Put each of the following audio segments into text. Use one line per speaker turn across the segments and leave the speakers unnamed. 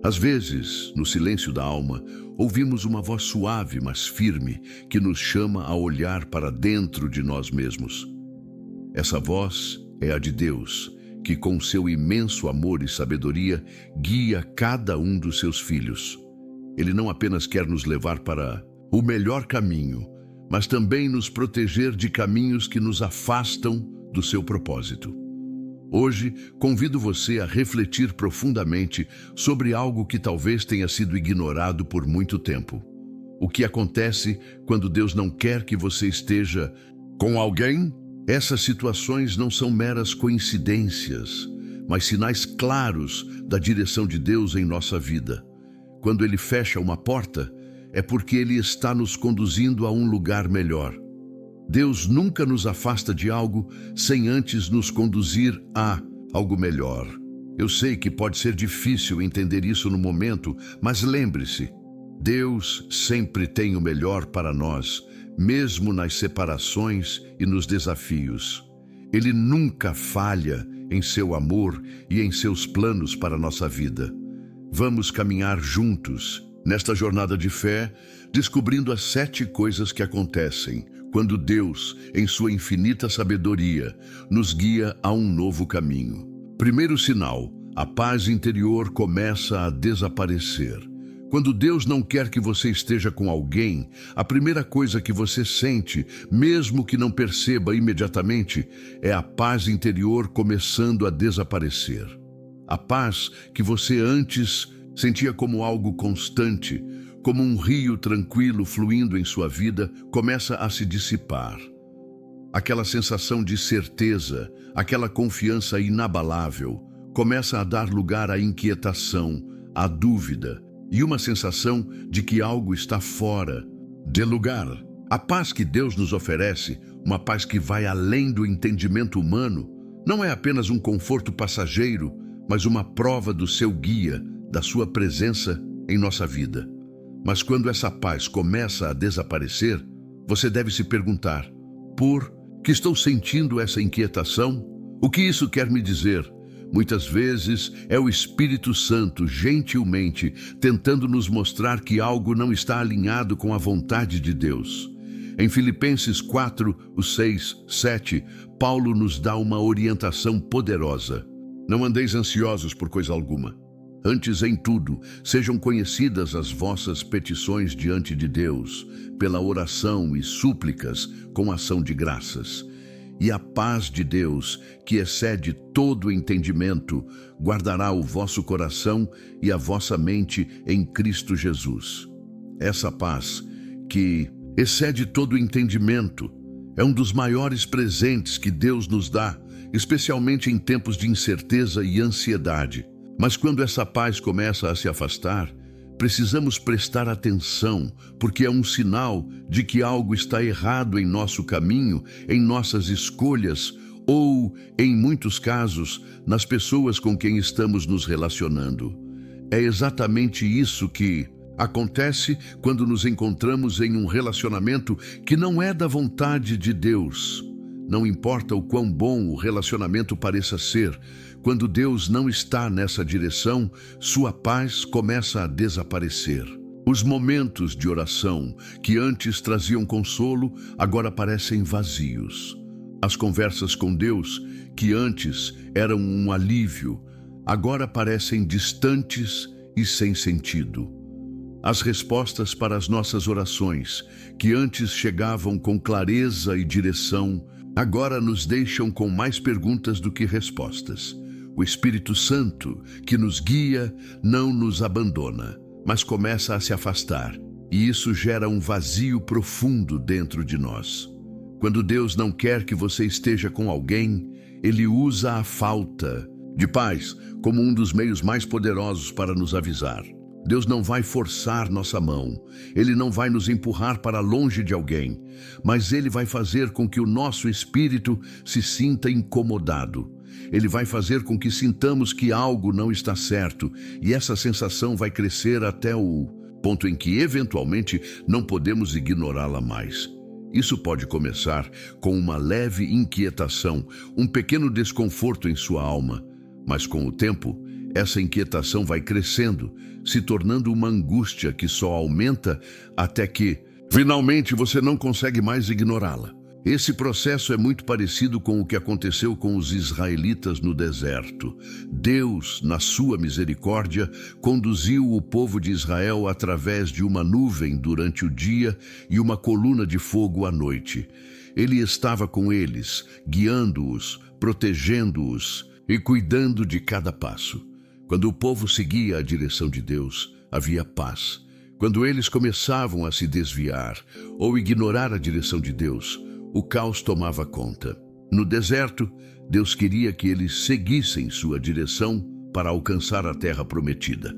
Às vezes, no silêncio da alma, ouvimos uma voz suave, mas firme, que nos chama a olhar para dentro de nós mesmos. Essa voz é a de Deus, que com seu imenso amor e sabedoria guia cada um dos seus filhos. Ele não apenas quer nos levar para o melhor caminho, mas também nos proteger de caminhos que nos afastam do seu propósito. Hoje, convido você a refletir profundamente sobre algo que talvez tenha sido ignorado por muito tempo. O que acontece quando Deus não quer que você esteja com alguém? Essas situações não são meras coincidências, mas sinais claros da direção de Deus em nossa vida. Quando Ele fecha uma porta, é porque Ele está nos conduzindo a um lugar melhor. Deus nunca nos afasta de algo sem antes nos conduzir a algo melhor. Eu sei que pode ser difícil entender isso no momento, mas lembre-se, Deus sempre tem o melhor para nós, mesmo nas separações e nos desafios. Ele nunca falha em seu amor e em seus planos para a nossa vida. Vamos caminhar juntos nesta jornada de fé, descobrindo as 7 coisas que acontecem quando Deus, em sua infinita sabedoria, nos guia a um novo caminho. Primeiro sinal, a paz interior começa a desaparecer. Quando Deus não quer que você esteja com alguém, a primeira coisa que você sente, mesmo que não perceba imediatamente, é a paz interior começando a desaparecer. A paz que você antes sentia como algo constante, como um rio tranquilo fluindo em sua vida, começa a se dissipar. Aquela sensação de certeza, aquela confiança inabalável, começa a dar lugar à inquietação, à dúvida e uma sensação de que algo está fora de lugar. A paz que Deus nos oferece, uma paz que vai além do entendimento humano, não é apenas um conforto passageiro, mas uma prova do seu guia, da sua presença em nossa vida. Mas quando essa paz começa a desaparecer, você deve se perguntar: por que estou sentindo essa inquietação? O que isso quer me dizer? Muitas vezes é o Espírito Santo, gentilmente, tentando nos mostrar que algo não está alinhado com a vontade de Deus. Em Filipenses 4, 6, 7, Paulo nos dá uma orientação poderosa. Não andeis ansiosos por coisa alguma. Antes, em tudo, sejam conhecidas as vossas petições diante de Deus, pela oração e súplicas com ação de graças. E a paz de Deus, que excede todo entendimento, guardará o vosso coração e a vossa mente em Cristo Jesus. Essa paz, que excede todo entendimento, é um dos maiores presentes que Deus nos dá, especialmente em tempos de incerteza e ansiedade. Mas quando essa paz começa a se afastar, precisamos prestar atenção, porque é um sinal de que algo está errado em nosso caminho, em nossas escolhas ou, em muitos casos, nas pessoas com quem estamos nos relacionando. É exatamente isso que acontece quando nos encontramos em um relacionamento que não é da vontade de Deus. Não importa o quão bom o relacionamento pareça ser, quando Deus não está nessa direção, sua paz começa a desaparecer. Os momentos de oração, que antes traziam consolo, agora parecem vazios. As conversas com Deus, que antes eram um alívio, agora parecem distantes e sem sentido. As respostas para as nossas orações, que antes chegavam com clareza e direção, agora nos deixam com mais perguntas do que respostas. O Espírito Santo, que nos guia, não nos abandona, mas começa a se afastar, e isso gera um vazio profundo dentro de nós. Quando Deus não quer que você esteja com alguém, Ele usa a falta de paz como um dos meios mais poderosos para nos avisar. Deus não vai forçar nossa mão, Ele não vai nos empurrar para longe de alguém, mas Ele vai fazer com que o nosso espírito se sinta incomodado. Ele vai fazer com que sintamos que algo não está certo, e essa sensação vai crescer até o ponto em que, eventualmente, não podemos ignorá-la mais. Isso pode começar com uma leve inquietação, um pequeno desconforto em sua alma, mas com o tempo, essa inquietação vai crescendo, se tornando uma angústia que só aumenta até que, finalmente, você não consegue mais ignorá-la. Esse processo é muito parecido com o que aconteceu com os israelitas no deserto. Deus, na sua misericórdia, conduziu o povo de Israel através de uma nuvem durante o dia e uma coluna de fogo à noite. Ele estava com eles, guiando-os, protegendo-os e cuidando de cada passo. Quando o povo seguia a direção de Deus, havia paz. Quando eles começavam a se desviar ou ignorar a direção de Deus, o caos tomava conta. No deserto, Deus queria que eles seguissem sua direção para alcançar a terra prometida.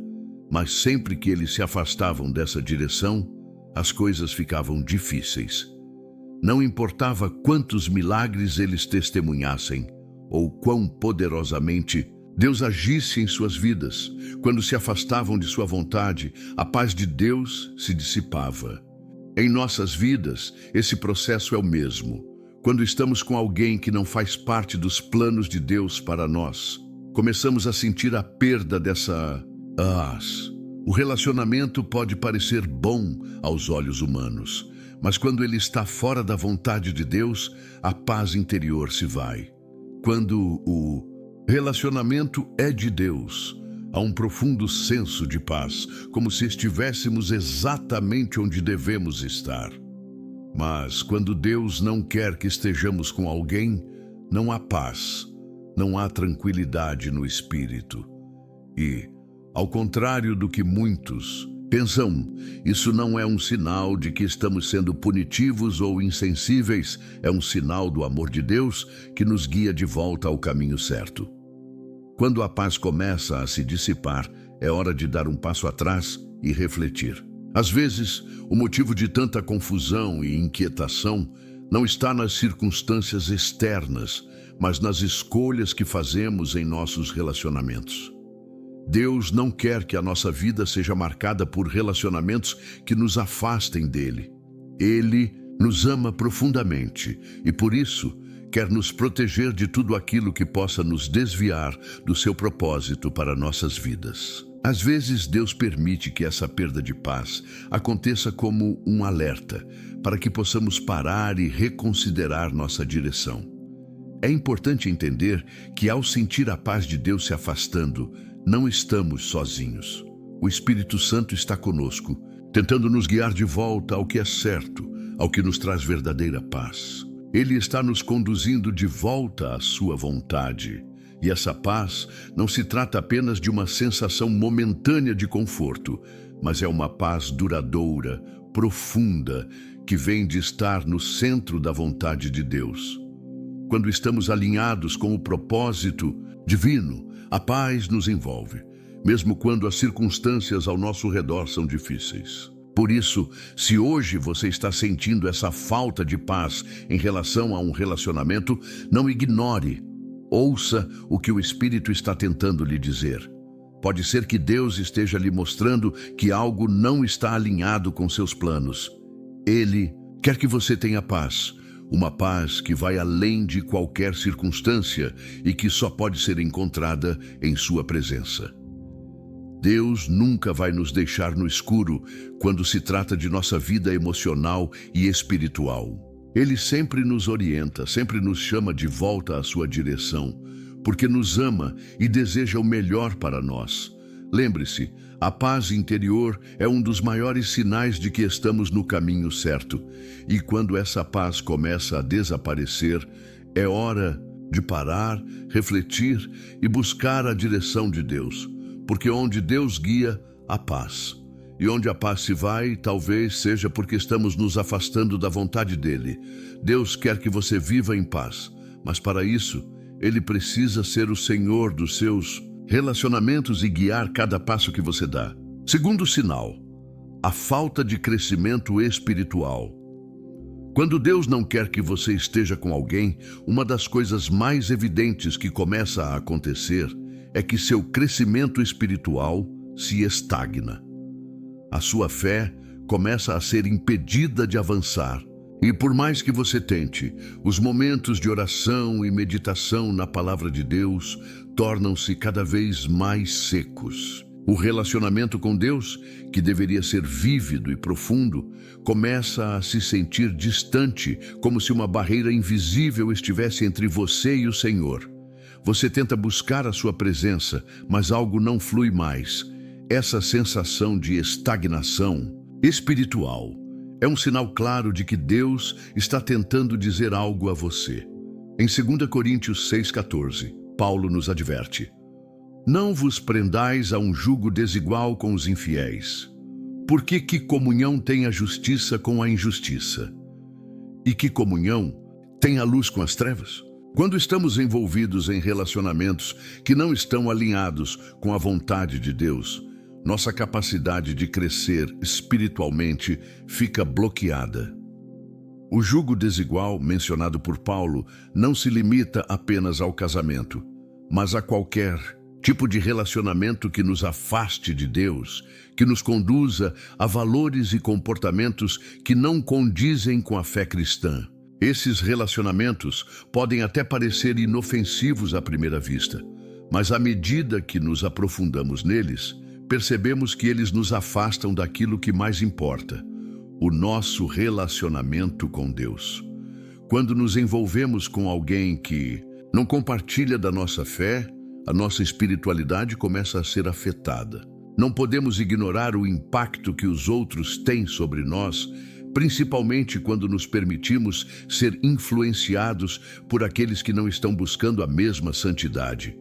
Mas sempre que eles se afastavam dessa direção, as coisas ficavam difíceis. Não importava quantos milagres eles testemunhassem ou quão poderosamente Deus agisse em suas vidas, quando se afastavam de sua vontade, a paz de Deus se dissipava. Em nossas vidas, esse processo é o mesmo. Quando estamos com alguém que não faz parte dos planos de Deus para nós, começamos a sentir a perda dessa paz. O relacionamento pode parecer bom aos olhos humanos, mas quando ele está fora da vontade de Deus, a paz interior se vai. Quando o relacionamento é de Deus, há um profundo senso de paz, como se estivéssemos exatamente onde devemos estar. Mas quando Deus não quer que estejamos com alguém, não há paz, não há tranquilidade no espírito. E, ao contrário do que muitos pensam, isso não é um sinal de que estamos sendo punitivos ou insensíveis, é um sinal do amor de Deus que nos guia de volta ao caminho certo. Quando a paz começa a se dissipar, é hora de dar um passo atrás e refletir. Às vezes, o motivo de tanta confusão e inquietação não está nas circunstâncias externas, mas nas escolhas que fazemos em nossos relacionamentos. Deus não quer que a nossa vida seja marcada por relacionamentos que nos afastem dele. Ele nos ama profundamente e, por isso, quer nos proteger de tudo aquilo que possa nos desviar do seu propósito para nossas vidas. Às vezes, Deus permite que essa perda de paz aconteça como um alerta, para que possamos parar e reconsiderar nossa direção. É importante entender que, ao sentir a paz de Deus se afastando, não estamos sozinhos. O Espírito Santo está conosco, tentando nos guiar de volta ao que é certo, ao que nos traz verdadeira paz. Ele está nos conduzindo de volta à sua vontade. E essa paz não se trata apenas de uma sensação momentânea de conforto, mas é uma paz duradoura, profunda, que vem de estar no centro da vontade de Deus. Quando estamos alinhados com o propósito divino, a paz nos envolve, mesmo quando as circunstâncias ao nosso redor são difíceis. Por isso, se hoje você está sentindo essa falta de paz em relação a um relacionamento, não ignore. Ouça o que o Espírito está tentando lhe dizer. Pode ser que Deus esteja lhe mostrando que algo não está alinhado com seus planos. Ele quer que você tenha paz, uma paz que vai além de qualquer circunstância e que só pode ser encontrada em sua presença. Deus nunca vai nos deixar no escuro quando se trata de nossa vida emocional e espiritual. Ele sempre nos orienta, sempre nos chama de volta à sua direção, porque nos ama e deseja o melhor para nós. Lembre-se, a paz interior é um dos maiores sinais de que estamos no caminho certo. E quando essa paz começa a desaparecer, é hora de parar, refletir e buscar a direção de Deus. Porque onde Deus guia, há paz. E onde a paz se vai, talvez seja porque estamos nos afastando da vontade dele. Deus quer que você viva em paz, mas para isso, ele precisa ser o Senhor dos seus relacionamentos e guiar cada passo que você dá. Segundo sinal, a falta de crescimento espiritual. Quando Deus não quer que você esteja com alguém, uma das coisas mais evidentes que começa a acontecer é que seu crescimento espiritual se estagna. A sua fé começa a ser impedida de avançar. E por mais que você tente, os momentos de oração e meditação na palavra de Deus tornam-se cada vez mais secos. O relacionamento com Deus, que deveria ser vívido e profundo, começa a se sentir distante, como se uma barreira invisível estivesse entre você e o Senhor. Você tenta buscar a sua presença, mas algo não flui mais. Essa sensação de estagnação espiritual é um sinal claro de que Deus está tentando dizer algo a você. Em 2 Coríntios 6,14, Paulo nos adverte: não vos prendais a um jugo desigual com os infiéis. Porque que comunhão tem a justiça com a injustiça? E que comunhão tem a luz com as trevas? Quando estamos envolvidos em relacionamentos que não estão alinhados com a vontade de Deus, nossa capacidade de crescer espiritualmente fica bloqueada. O jugo desigual mencionado por Paulo não se limita apenas ao casamento, mas a qualquer tipo de relacionamento que nos afaste de Deus, que nos conduza a valores e comportamentos que não condizem com a fé cristã. Esses relacionamentos podem até parecer inofensivos à primeira vista, mas à medida que nos aprofundamos neles, percebemos que eles nos afastam daquilo que mais importa: o nosso relacionamento com Deus. Quando nos envolvemos com alguém que não compartilha da nossa fé, a nossa espiritualidade começa a ser afetada. Não podemos ignorar o impacto que os outros têm sobre nós, principalmente quando nos permitimos ser influenciados por aqueles que não estão buscando a mesma santidade.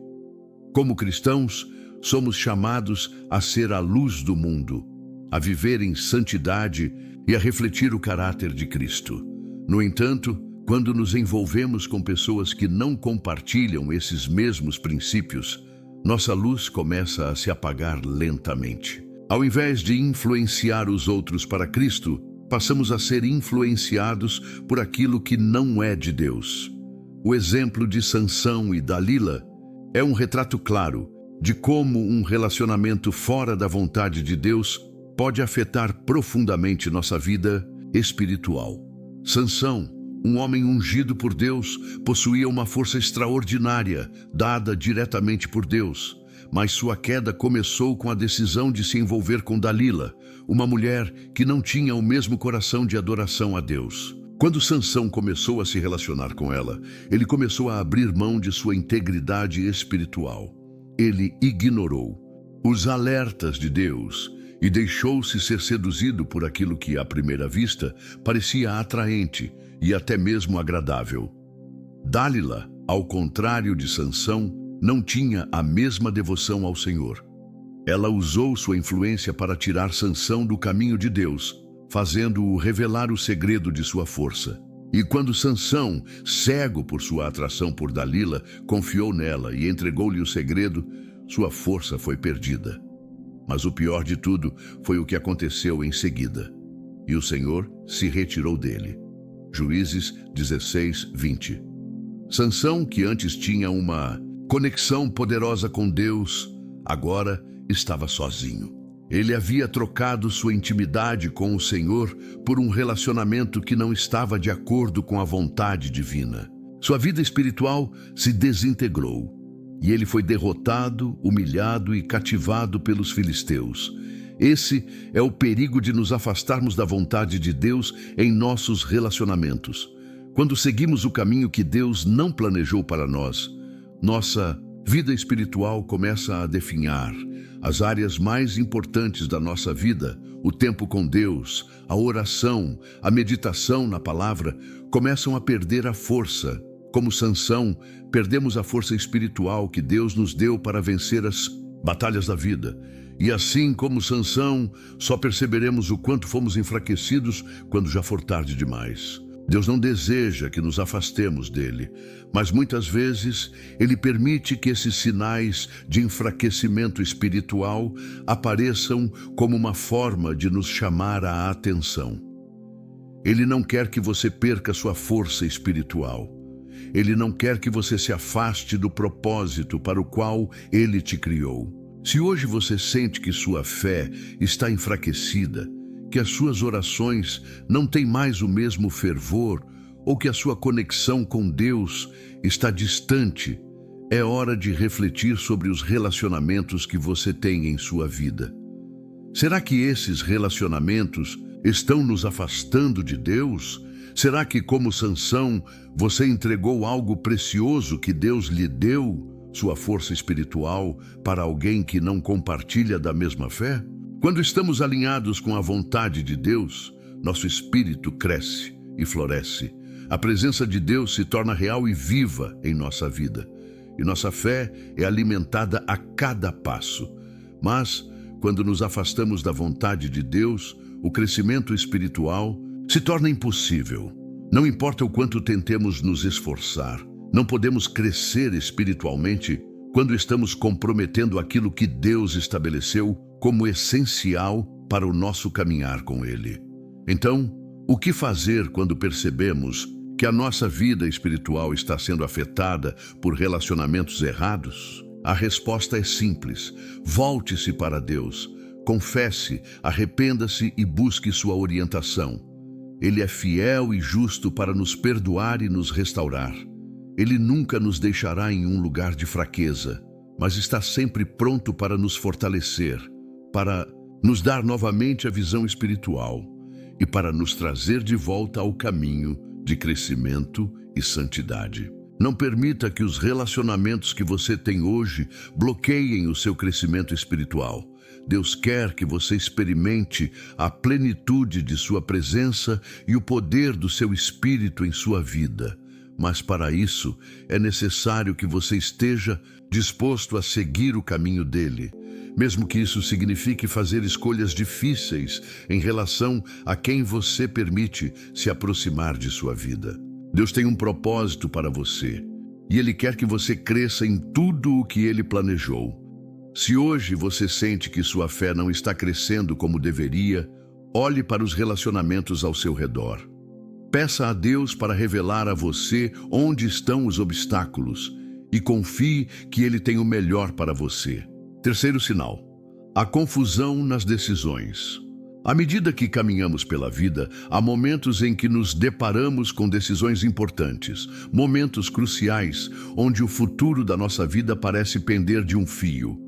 Como cristãos, somos chamados a ser a luz do mundo, a viver em santidade e a refletir o caráter de Cristo. No entanto, quando nos envolvemos com pessoas que não compartilham esses mesmos princípios, nossa luz começa a se apagar lentamente. Ao invés de influenciar os outros para Cristo, passamos a ser influenciados por aquilo que não é de Deus. O exemplo de Sansão e Dalila é um retrato claro de como um relacionamento fora da vontade de Deus pode afetar profundamente nossa vida espiritual. Sansão, um homem ungido por Deus, possuía uma força extraordinária, dada diretamente por Deus. Mas sua queda começou com a decisão de se envolver com Dalila, uma mulher que não tinha o mesmo coração de adoração a Deus. Quando Sansão começou a se relacionar com ela, ele começou a abrir mão de sua integridade espiritual. Ele ignorou os alertas de Deus e deixou-se ser seduzido por aquilo que, à primeira vista, parecia atraente e até mesmo agradável. Dalila, ao contrário de Sansão, não tinha a mesma devoção ao Senhor. Ela usou sua influência para tirar Sansão do caminho de Deus, fazendo-o revelar o segredo de sua força. E quando Sansão, cego por sua atração por Dalila, confiou nela e entregou-lhe o segredo, sua força foi perdida. Mas o pior de tudo foi o que aconteceu em seguida. E o Senhor se retirou dele. Juízes 16:20. Sansão, que antes tinha uma conexão poderosa com Deus, agora estava sozinho. Ele havia trocado sua intimidade com o Senhor por um relacionamento que não estava de acordo com a vontade divina. Sua vida espiritual se desintegrou e ele foi derrotado, humilhado e cativado pelos filisteus. Esse é o perigo de nos afastarmos da vontade de Deus em nossos relacionamentos. Quando seguimos o caminho que Deus não planejou para nós, nossa vida espiritual começa a definhar. As áreas mais importantes da nossa vida, o tempo com Deus, a oração, a meditação na palavra, começam a perder a força. Como Sansão, perdemos a força espiritual que Deus nos deu para vencer as batalhas da vida. E assim como Sansão, só perceberemos o quanto fomos enfraquecidos quando já for tarde demais. Deus não deseja que nos afastemos dele, mas muitas vezes ele permite que esses sinais de enfraquecimento espiritual apareçam como uma forma de nos chamar a atenção. Ele não quer que você perca sua força espiritual. Ele não quer que você se afaste do propósito para o qual ele te criou. Se hoje você sente que sua fé está enfraquecida, que as suas orações não têm mais o mesmo fervor, ou que a sua conexão com Deus está distante, É hora de refletir sobre os relacionamentos que você tem em sua vida. Será que esses relacionamentos estão nos afastando de Deus? Será que, como Sansão, você entregou algo precioso que Deus lhe deu, sua força espiritual, para alguém que não compartilha da mesma fé? Quando estamos alinhados com a vontade de Deus, nosso espírito cresce e floresce. A presença de Deus se torna real e viva em nossa vida. E nossa fé é alimentada a cada passo. Mas, quando nos afastamos da vontade de Deus, o crescimento espiritual se torna impossível. Não importa o quanto tentemos nos esforçar, não podemos crescer espiritualmente quando estamos comprometendo aquilo que Deus estabeleceu como essencial para o nosso caminhar com Ele. Então, o que fazer quando percebemos que a nossa vida espiritual está sendo afetada por relacionamentos errados? A resposta é simples: volte-se para Deus, confesse, arrependa-se e busque sua orientação. Ele é fiel e justo para nos perdoar e nos restaurar. Ele nunca nos deixará em um lugar de fraqueza, mas está sempre pronto para nos fortalecer, para nos dar novamente a visão espiritual e para nos trazer de volta ao caminho de crescimento e santidade. Não permita que os relacionamentos que você tem hoje bloqueiem o seu crescimento espiritual. Deus quer que você experimente a plenitude de sua presença e o poder do seu Espírito em sua vida. Mas para isso é necessário que você esteja disposto a seguir o caminho dele, mesmo que isso signifique fazer escolhas difíceis em relação a quem você permite se aproximar de sua vida. Deus tem um propósito para você, e Ele quer que você cresça em tudo o que Ele planejou. Se hoje você sente que sua fé não está crescendo como deveria, olhe para os relacionamentos ao seu redor. Peça a Deus para revelar a você onde estão os obstáculos e confie que Ele tem o melhor para você. Terceiro sinal: a confusão nas decisões. À medida que caminhamos pela vida, há momentos em que nos deparamos com decisões importantes, momentos cruciais, onde o futuro da nossa vida parece pender de um fio.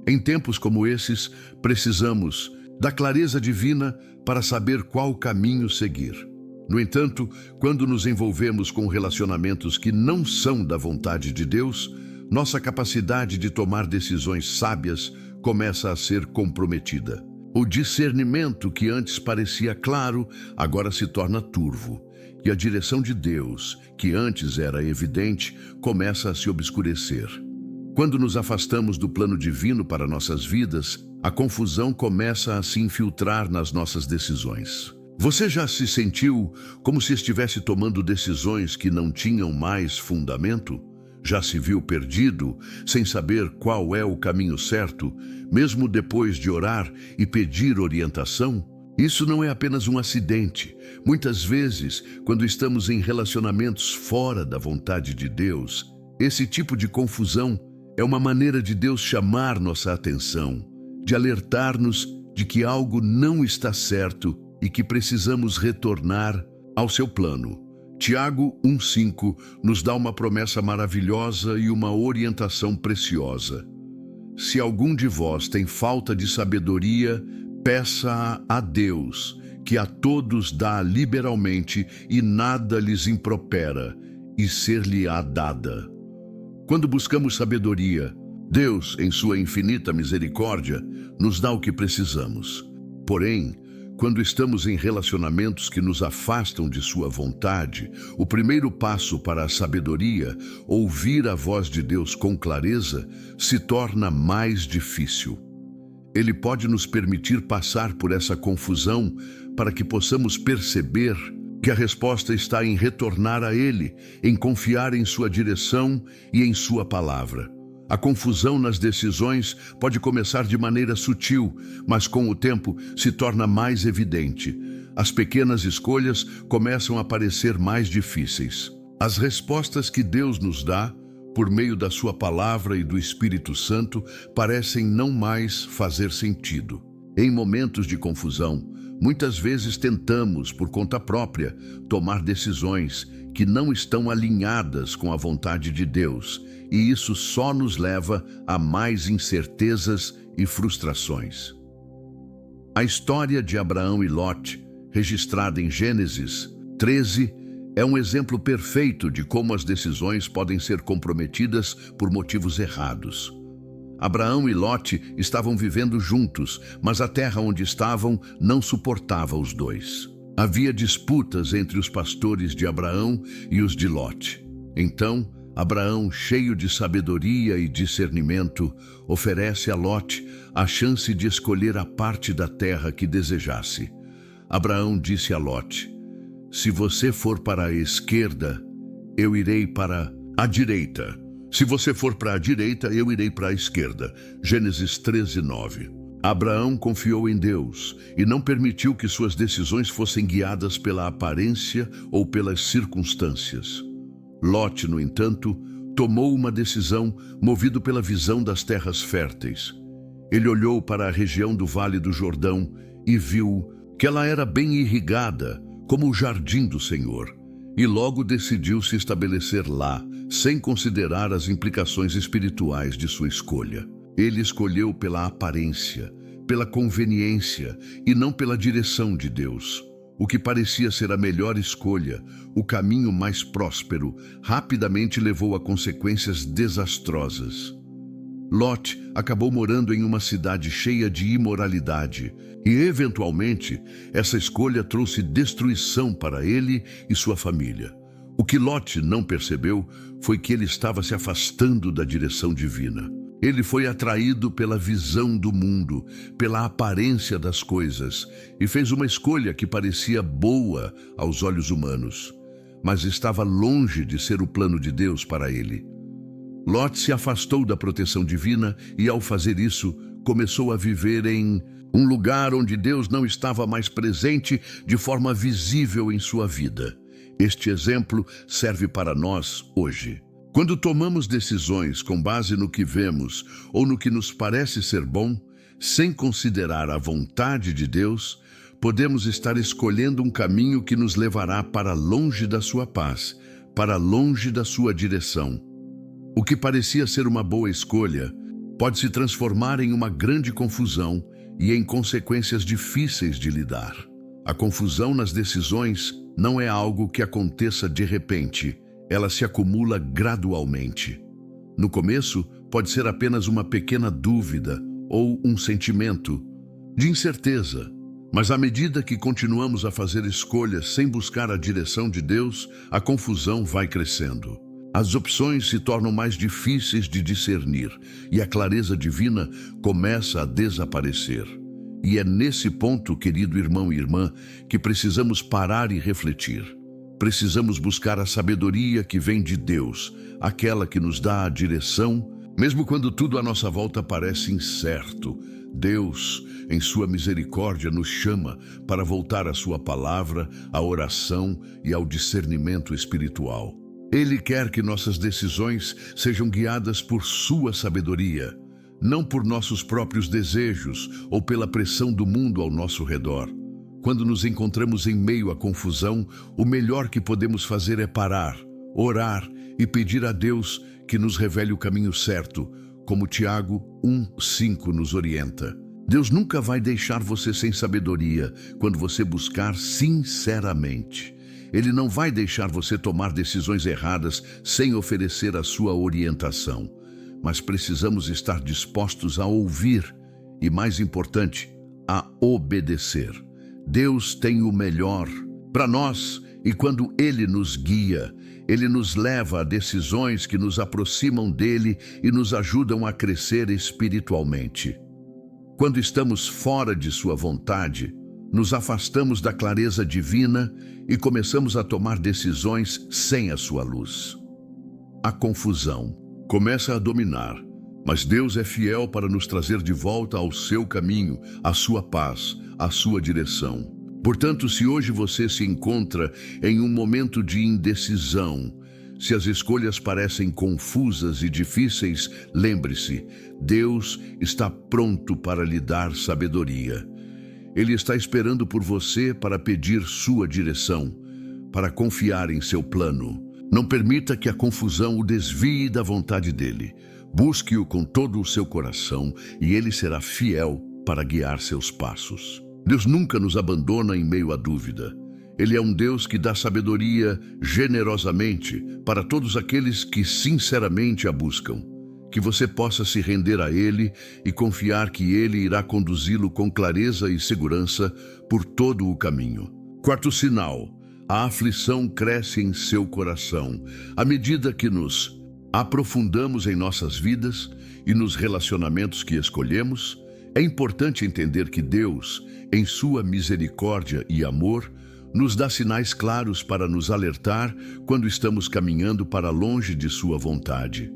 Em tempos como esses, precisamos da clareza divina para saber qual caminho seguir. No entanto, quando nos envolvemos com relacionamentos que não são da vontade de Deus, nossa capacidade de tomar decisões sábias começa a ser comprometida. O discernimento que antes parecia claro, agora se torna turvo. E a direção de Deus, que antes era evidente, começa a se obscurecer. Quando nos afastamos do plano divino para nossas vidas, a confusão começa a se infiltrar nas nossas decisões. Você já se sentiu como se estivesse tomando decisões que não tinham mais fundamento? Já se viu perdido, sem saber qual é o caminho certo, mesmo depois de orar e pedir orientação? Isso não é apenas um acidente. Muitas vezes, quando estamos em relacionamentos fora da vontade de Deus, esse tipo de confusão é uma maneira de Deus chamar nossa atenção, de alertar-nos de que algo não está certo e que precisamos retornar ao seu plano. Tiago 1,5 nos dá uma promessa maravilhosa e uma orientação preciosa. Se algum de vós tem falta de sabedoria, peça a Deus, que a todos dá liberalmente e nada lhes impropera, e ser-lhe-á dada. Quando buscamos sabedoria, Deus, em sua infinita misericórdia, nos dá o que precisamos. Porém, quando estamos em relacionamentos que nos afastam de sua vontade, o primeiro passo para a sabedoria, ouvir a voz de Deus com clareza, se torna mais difícil. Ele pode nos permitir passar por essa confusão para que possamos perceber que a resposta está em retornar a Ele, em confiar em sua direção e em sua palavra. A confusão nas decisões pode começar de maneira sutil, mas com o tempo se torna mais evidente. As pequenas escolhas começam a parecer mais difíceis. As respostas que Deus nos dá, por meio da sua palavra e do Espírito Santo, parecem não mais fazer sentido. Em momentos de confusão, Muitas vezes tentamos, por conta própria, tomar decisões que não estão alinhadas com a vontade de Deus, e isso só nos leva a mais incertezas e frustrações. A história de Abraão e Lote, registrada em Gênesis 13, é um exemplo perfeito de como as decisões podem ser comprometidas por motivos errados. Abraão e Lote estavam vivendo juntos, mas a terra onde estavam não suportava os dois. Havia disputas entre os pastores de Abraão e os de Lote. Então, Abraão, cheio de sabedoria e discernimento, oferece a Lote a chance de escolher a parte da terra que desejasse. Abraão disse a Lote: "Se você for para a esquerda, eu irei para a direita. Se você for para a direita, eu irei para a esquerda." Gênesis 13:9. Abraão confiou em Deus e não permitiu que suas decisões fossem guiadas pela aparência ou pelas circunstâncias. Lote, no entanto, tomou uma decisão movido pela visão das terras férteis. Ele olhou para a região do Vale do Jordão e viu que ela era bem irrigada, como o jardim do Senhor, e logo decidiu se estabelecer lá, sem considerar as implicações espirituais de sua escolha. Ele escolheu pela aparência, pela conveniência e não pela direção de Deus. O que parecia ser a melhor escolha, o caminho mais próspero, rapidamente levou a consequências desastrosas. Lot acabou morando em uma cidade cheia de imoralidade e, eventualmente, essa escolha trouxe destruição para ele e sua família. O que Lot não percebeu foi que ele estava se afastando da direção divina. Ele foi atraído pela visão do mundo, pela aparência das coisas, e fez uma escolha que parecia boa aos olhos humanos, mas estava longe de ser o plano de Deus para ele. Lot se afastou da proteção divina e, ao fazer isso, começou a viver em um lugar onde Deus não estava mais presente de forma visível em sua vida. Este exemplo serve para nós hoje. Quando tomamos decisões com base no que vemos ou no que nos parece ser bom, sem considerar a vontade de Deus, podemos estar escolhendo um caminho que nos levará para longe da sua paz, para longe da sua direção. O que parecia ser uma boa escolha pode se transformar em uma grande confusão e em consequências difíceis de lidar. A confusão nas decisões não é algo que aconteça de repente. Ela se acumula gradualmente. No começo, pode ser apenas uma pequena dúvida ou um sentimento de incerteza, mas à medida que continuamos a fazer escolhas sem buscar a direção de Deus, a confusão vai crescendo. As opções se tornam mais difíceis de discernir e a clareza divina começa a desaparecer. E é nesse ponto, querido irmão e irmã, que precisamos parar e refletir. Precisamos buscar a sabedoria que vem de Deus, aquela que nos dá a direção, mesmo quando tudo à nossa volta parece incerto. Deus, em sua misericórdia, nos chama para voltar à sua palavra, à oração e ao discernimento espiritual. Ele quer que nossas decisões sejam guiadas por sua sabedoria, não por nossos próprios desejos ou pela pressão do mundo ao nosso redor. Quando nos encontramos em meio à confusão, o melhor que podemos fazer é parar, orar e pedir a Deus que nos revele o caminho certo, como Tiago 1:5 nos orienta. Deus nunca vai deixar você sem sabedoria quando você buscar sinceramente. Ele não vai deixar você tomar decisões erradas sem oferecer a sua orientação. Mas precisamos estar dispostos a ouvir e, mais importante, a obedecer. Deus tem o melhor para nós e quando Ele nos guia, Ele nos leva a decisões que nos aproximam dEle e nos ajudam a crescer espiritualmente. Quando estamos fora de sua vontade, nos afastamos da clareza divina e começamos a tomar decisões sem a sua luz. A confusão começa a dominar, mas Deus é fiel para nos trazer de volta ao seu caminho, à sua paz, à sua direção. Portanto, se hoje você se encontra em um momento de indecisão, se as escolhas parecem confusas e difíceis, lembre-se, Deus está pronto para lhe dar sabedoria. Ele está esperando por você para pedir sua direção, para confiar em seu plano. Não permita que a confusão o desvie da vontade dele. Busque-o com todo o seu coração e ele será fiel para guiar seus passos. Deus nunca nos abandona em meio à dúvida. Ele é um Deus que dá sabedoria generosamente para todos aqueles que sinceramente a buscam. Que você possa se render a Ele e confiar que Ele irá conduzi-lo com clareza e segurança por todo o caminho. Quarto sinal: a aflição cresce em seu coração. À medida que nos aprofundamos em nossas vidas e nos relacionamentos que escolhemos, é importante entender que Deus, em sua misericórdia e amor, nos dá sinais claros para nos alertar quando estamos caminhando para longe de sua vontade.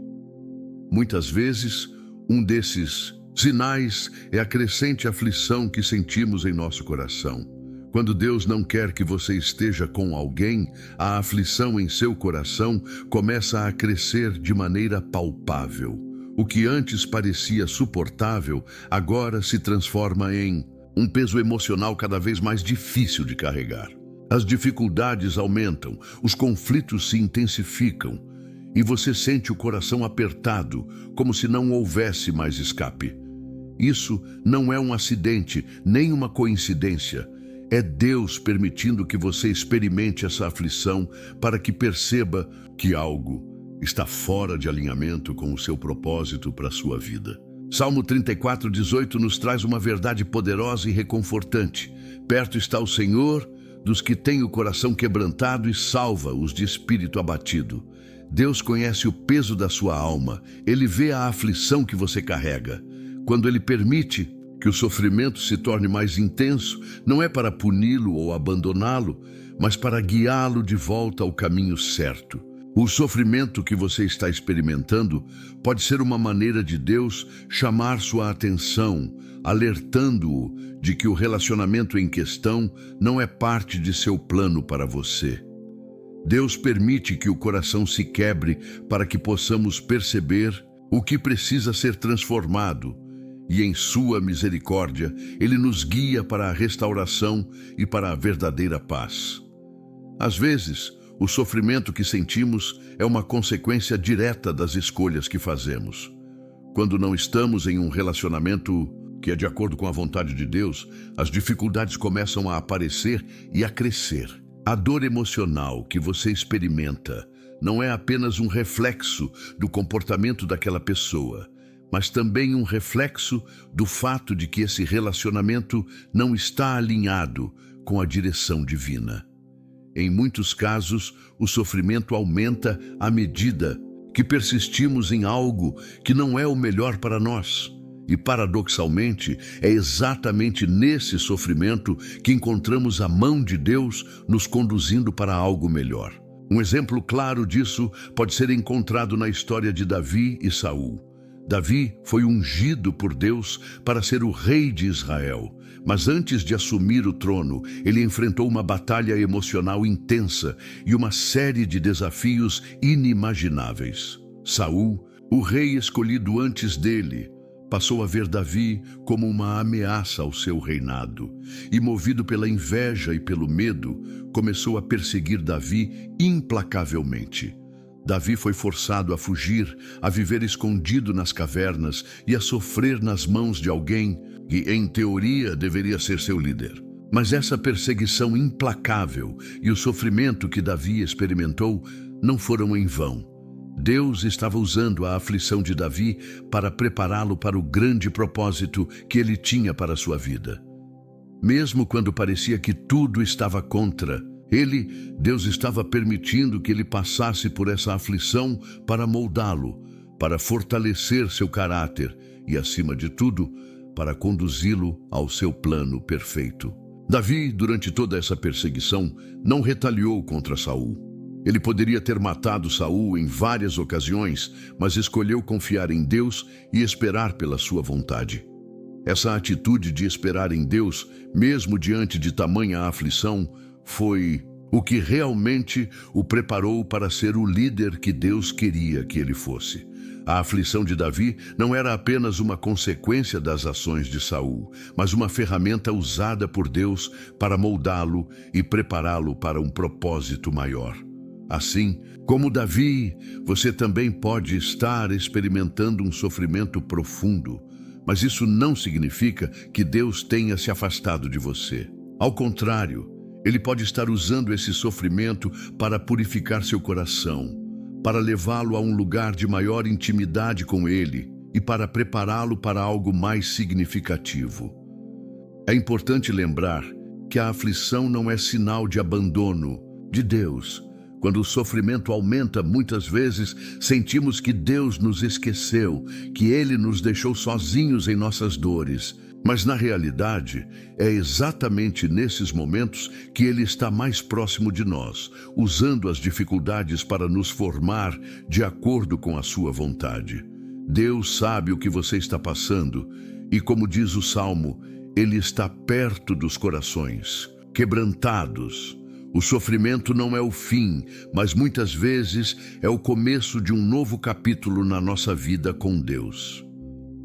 Muitas vezes, um desses sinais é a crescente aflição que sentimos em nosso coração. Quando Deus não quer que você esteja com alguém, a aflição em seu coração começa a crescer de maneira palpável. O que antes parecia suportável, agora se transforma em um peso emocional cada vez mais difícil de carregar. As dificuldades aumentam, os conflitos se intensificam e você sente o coração apertado, como se não houvesse mais escape. Isso não é um acidente, nem uma coincidência. É Deus permitindo que você experimente essa aflição para que perceba que algo está fora de alinhamento com o seu propósito para a sua vida. Salmo 34:18 nos traz uma verdade poderosa e reconfortante. Perto está o Senhor dos que têm o coração quebrantado e salva os de espírito abatido. Deus conhece o peso da sua alma. Ele vê a aflição que você carrega. Quando Ele permite que o sofrimento se torne mais intenso, não é para puni-lo ou abandoná-lo, mas para guiá-lo de volta ao caminho certo. O sofrimento que você está experimentando pode ser uma maneira de Deus chamar sua atenção, alertando-o de que o relacionamento em questão não é parte de seu plano para você. Deus permite que o coração se quebre para que possamos perceber o que precisa ser transformado, e em sua misericórdia, Ele nos guia para a restauração e para a verdadeira paz. Às vezes, o sofrimento que sentimos é uma consequência direta das escolhas que fazemos. Quando não estamos em um relacionamento que é de acordo com a vontade de Deus, as dificuldades começam a aparecer e a crescer. A dor emocional que você experimenta não é apenas um reflexo do comportamento daquela pessoa, mas também um reflexo do fato de que esse relacionamento não está alinhado com a direção divina. Em muitos casos, o sofrimento aumenta à medida que persistimos em algo que não é o melhor para nós. E, paradoxalmente, é exatamente nesse sofrimento que encontramos a mão de Deus nos conduzindo para algo melhor. Um exemplo claro disso pode ser encontrado na história de Davi e Saul. Davi foi ungido por Deus para ser o rei de Israel, mas antes de assumir o trono, ele enfrentou uma batalha emocional intensa e uma série de desafios inimagináveis. Saul, o rei escolhido antes dele, passou a ver Davi como uma ameaça ao seu reinado e, movido pela inveja e pelo medo, começou a perseguir Davi implacavelmente. Davi foi forçado a fugir, a viver escondido nas cavernas e a sofrer nas mãos de alguém que, em teoria, deveria ser seu líder. Mas essa perseguição implacável e o sofrimento que Davi experimentou não foram em vão. Deus estava usando a aflição de Davi para prepará-lo para o grande propósito que ele tinha para a sua vida. Mesmo quando parecia que tudo estava contra Deus estava permitindo que ele passasse por essa aflição para moldá-lo, para fortalecer seu caráter e, acima de tudo, para conduzi-lo ao seu plano perfeito. Davi, durante toda essa perseguição, não retaliou contra Saul. Ele poderia ter matado Saul em várias ocasiões, mas escolheu confiar em Deus e esperar pela sua vontade. Essa atitude de esperar em Deus, mesmo diante de tamanha aflição, foi o que realmente o preparou para ser o líder que Deus queria que ele fosse. A aflição de Davi não era apenas uma consequência das ações de Saul, mas uma ferramenta usada por Deus para moldá-lo e prepará-lo para um propósito maior. Assim, como Davi, você também pode estar experimentando um sofrimento profundo, mas isso não significa que Deus tenha se afastado de você. Ao contrário, Ele pode estar usando esse sofrimento para purificar seu coração, para levá-lo a um lugar de maior intimidade com Ele e para prepará-lo para algo mais significativo. É importante lembrar que a aflição não é sinal de abandono de Deus. Quando o sofrimento aumenta, muitas vezes sentimos que Deus nos esqueceu, que Ele nos deixou sozinhos em nossas dores. Mas na realidade, é exatamente nesses momentos que Ele está mais próximo de nós, usando as dificuldades para nos formar de acordo com a sua vontade. Deus sabe o que você está passando e, como diz o Salmo, Ele está perto dos corações quebrantados. O sofrimento não é o fim, mas muitas vezes é o começo de um novo capítulo na nossa vida com Deus.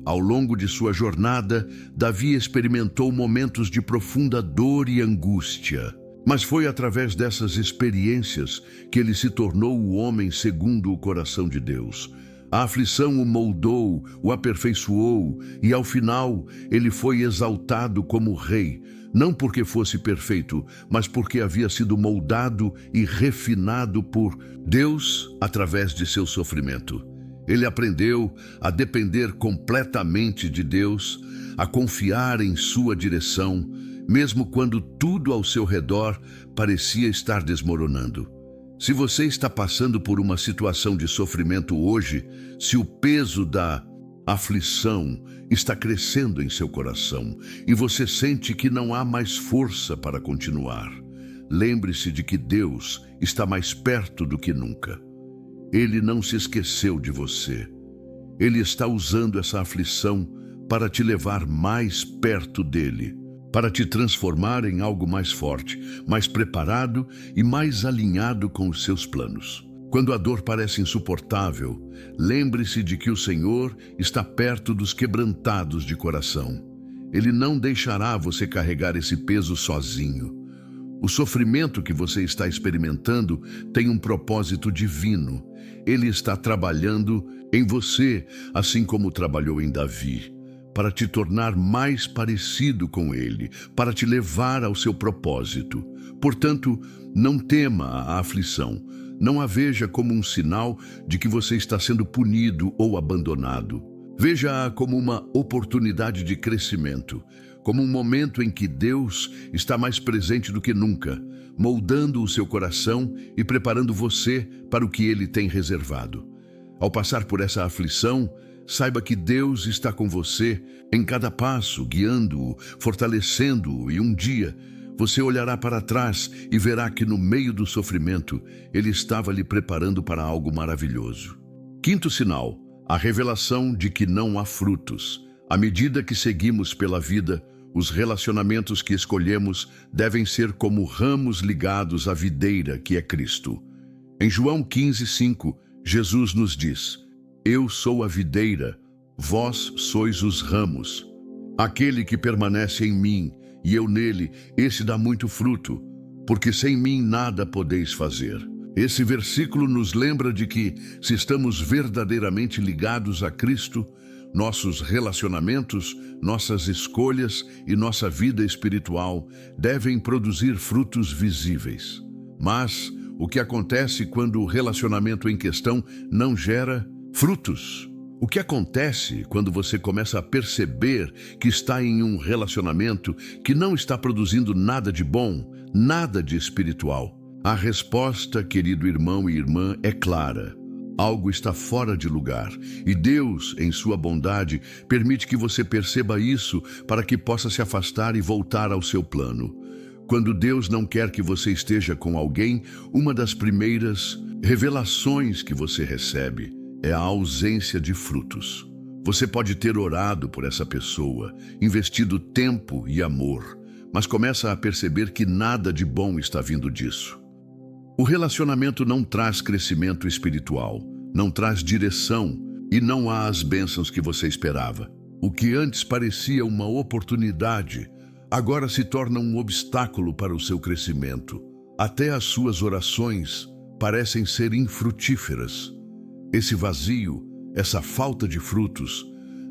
Ao longo de sua jornada, Davi experimentou momentos de profunda dor e angústia. Mas foi através dessas experiências que ele se tornou o homem segundo o coração de Deus. A aflição o moldou, o aperfeiçoou e, ao final, ele foi exaltado como rei, não porque fosse perfeito, mas porque havia sido moldado e refinado por Deus através de seu sofrimento. Ele aprendeu a depender completamente de Deus, a confiar em sua direção, mesmo quando tudo ao seu redor parecia estar desmoronando. Se você está passando por uma situação de sofrimento hoje, se o peso da aflição está crescendo em seu coração e você sente que não há mais força para continuar, lembre-se de que Deus está mais perto do que nunca. Ele não se esqueceu de você. Ele está usando essa aflição para te levar mais perto dele, para te transformar em algo mais forte, mais preparado e mais alinhado com os seus planos. Quando a dor parece insuportável, lembre-se de que o Senhor está perto dos quebrantados de coração. Ele não deixará você carregar esse peso sozinho. O sofrimento que você está experimentando tem um propósito divino. Ele está trabalhando em você, assim como trabalhou em Davi, para te tornar mais parecido com ele, para te levar ao seu propósito. Portanto, não tema a aflição. Não a veja como um sinal de que você está sendo punido ou abandonado. Veja-a como uma oportunidade de crescimento, como um momento em que Deus está mais presente do que nunca, moldando o seu coração e preparando você para o que Ele tem reservado. Ao passar por essa aflição, saiba que Deus está com você em cada passo, guiando-o, fortalecendo-o, e um dia você olhará para trás e verá que no meio do sofrimento Ele estava lhe preparando para algo maravilhoso. Quinto sinal, a revelação de que não há frutos. À medida que seguimos pela vida, os relacionamentos que escolhemos devem ser como ramos ligados à videira que é Cristo. Em João 15:5, Jesus nos diz: Eu sou a videira, vós sois os ramos. Aquele que permanece em mim e eu nele, esse dá muito fruto, porque sem mim nada podeis fazer. Esse versículo nos lembra de que, se estamos verdadeiramente ligados a Cristo, nossos relacionamentos, nossas escolhas e nossa vida espiritual devem produzir frutos visíveis. Mas o que acontece quando o relacionamento em questão não gera frutos? O que acontece quando você começa a perceber que está em um relacionamento que não está produzindo nada de bom, nada de espiritual? A resposta, querido irmão e irmã, é clara. Algo está fora de lugar, e Deus, em sua bondade, permite que você perceba isso para que possa se afastar e voltar ao seu plano. Quando Deus não quer que você esteja com alguém, uma das primeiras revelações que você recebe é a ausência de frutos. Você pode ter orado por essa pessoa, investido tempo e amor, mas começa a perceber que nada de bom está vindo disso. O relacionamento não traz crescimento espiritual, não traz direção, e não há as bênçãos que você esperava. O que antes parecia uma oportunidade, agora se torna um obstáculo para o seu crescimento. Até as suas orações parecem ser infrutíferas. Esse vazio, essa falta de frutos,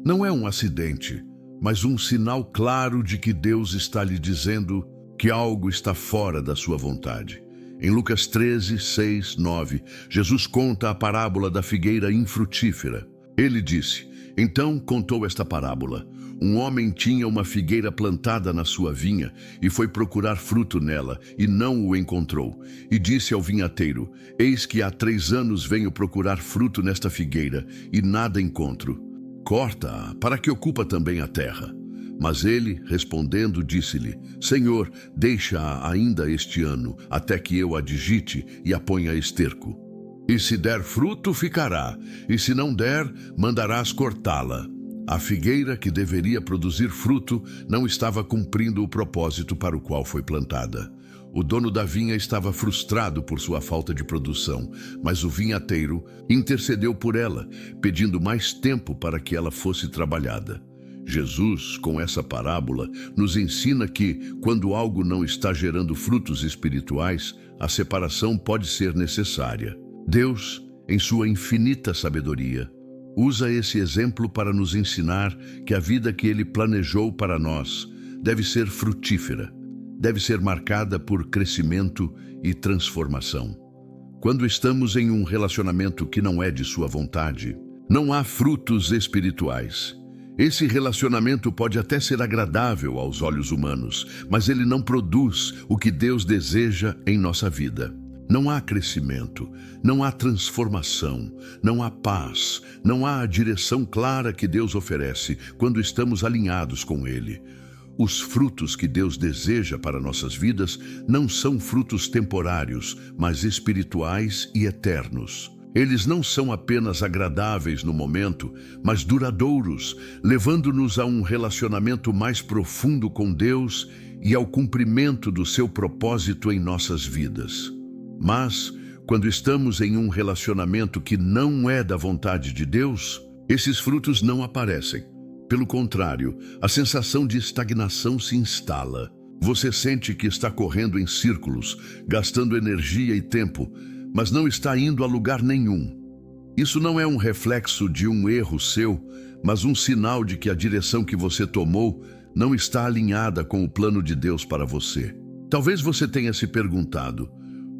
não é um acidente, mas um sinal claro de que Deus está lhe dizendo que algo está fora da sua vontade. Em Lucas 13, 6, 9, Jesus conta a parábola da figueira infrutífera. Ele disse: então contou esta parábola. Um homem tinha uma figueira plantada na sua vinha e foi procurar fruto nela e não o encontrou. E disse ao vinhateiro: eis que há 3 anos venho procurar fruto nesta figueira e nada encontro. Corta-a, para que ocupa também a terra. Mas ele, respondendo, disse-lhe: Senhor, deixa-a ainda este ano, até que eu a digite e a ponha a esterco. E se der fruto, ficará, e se não der, mandarás cortá-la. A figueira, que deveria produzir fruto, não estava cumprindo o propósito para o qual foi plantada. O dono da vinha estava frustrado por sua falta de produção, mas o vinhateiro intercedeu por ela, pedindo mais tempo para que ela fosse trabalhada. Jesus, com essa parábola, nos ensina que, quando algo não está gerando frutos espirituais, a separação pode ser necessária. Deus, em sua infinita sabedoria, usa esse exemplo para nos ensinar que a vida que Ele planejou para nós deve ser frutífera, deve ser marcada por crescimento e transformação. Quando estamos em um relacionamento que não é de sua vontade, não há frutos espirituais. Esse relacionamento pode até ser agradável aos olhos humanos, mas ele não produz o que Deus deseja em nossa vida. Não há crescimento, não há transformação, não há paz, não há a direção clara que Deus oferece quando estamos alinhados com Ele. Os frutos que Deus deseja para nossas vidas não são frutos temporários, mas espirituais e eternos. Eles não são apenas agradáveis no momento, mas duradouros, levando-nos a um relacionamento mais profundo com Deus e ao cumprimento do seu propósito em nossas vidas. Mas, quando estamos em um relacionamento que não é da vontade de Deus, esses frutos não aparecem. Pelo contrário, a sensação de estagnação se instala. Você sente que está correndo em círculos, gastando energia e tempo, mas não está indo a lugar nenhum. Isso não é um reflexo de um erro seu, mas um sinal de que a direção que você tomou não está alinhada com o plano de Deus para você. Talvez você tenha se perguntado: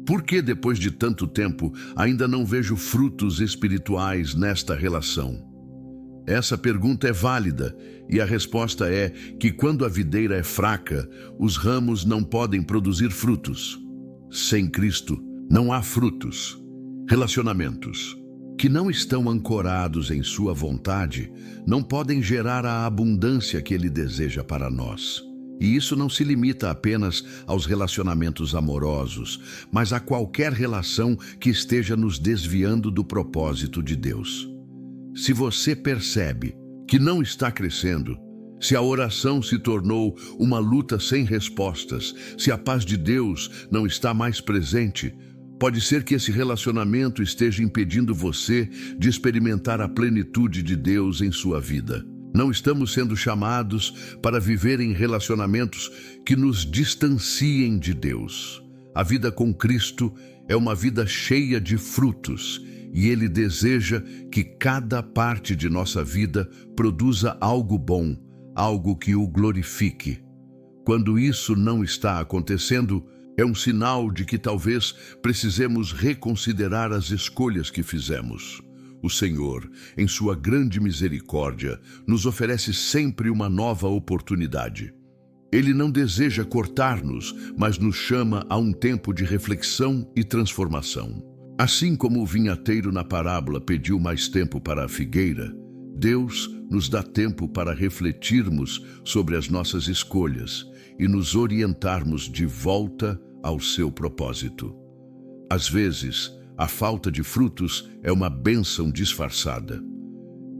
por que depois de tanto tempo ainda não vejo frutos espirituais nesta relação? Essa pergunta é válida e a resposta é que quando a videira é fraca, os ramos não podem produzir frutos. Sem Cristo, não há frutos. Relacionamentos que não estão ancorados em sua vontade não podem gerar a abundância que Ele deseja para nós. E isso não se limita apenas aos relacionamentos amorosos, mas a qualquer relação que esteja nos desviando do propósito de Deus. Se você percebe que não está crescendo, se a oração se tornou uma luta sem respostas, se a paz de Deus não está mais presente, pode ser que esse relacionamento esteja impedindo você de experimentar a plenitude de Deus em sua vida. Não estamos sendo chamados para viver em relacionamentos que nos distanciem de Deus. A vida com Cristo é uma vida cheia de frutos, e Ele deseja que cada parte de nossa vida produza algo bom, algo que o glorifique. Quando isso não está acontecendo, é um sinal de que talvez precisemos reconsiderar as escolhas que fizemos. O Senhor, em sua grande misericórdia, nos oferece sempre uma nova oportunidade. Ele não deseja cortar-nos, mas nos chama a um tempo de reflexão e transformação. Assim como o vinhateiro na parábola pediu mais tempo para a figueira, Deus nos dá tempo para refletirmos sobre as nossas escolhas e nos orientarmos de volta ao seu propósito. Às vezes, a falta de frutos é uma bênção disfarçada.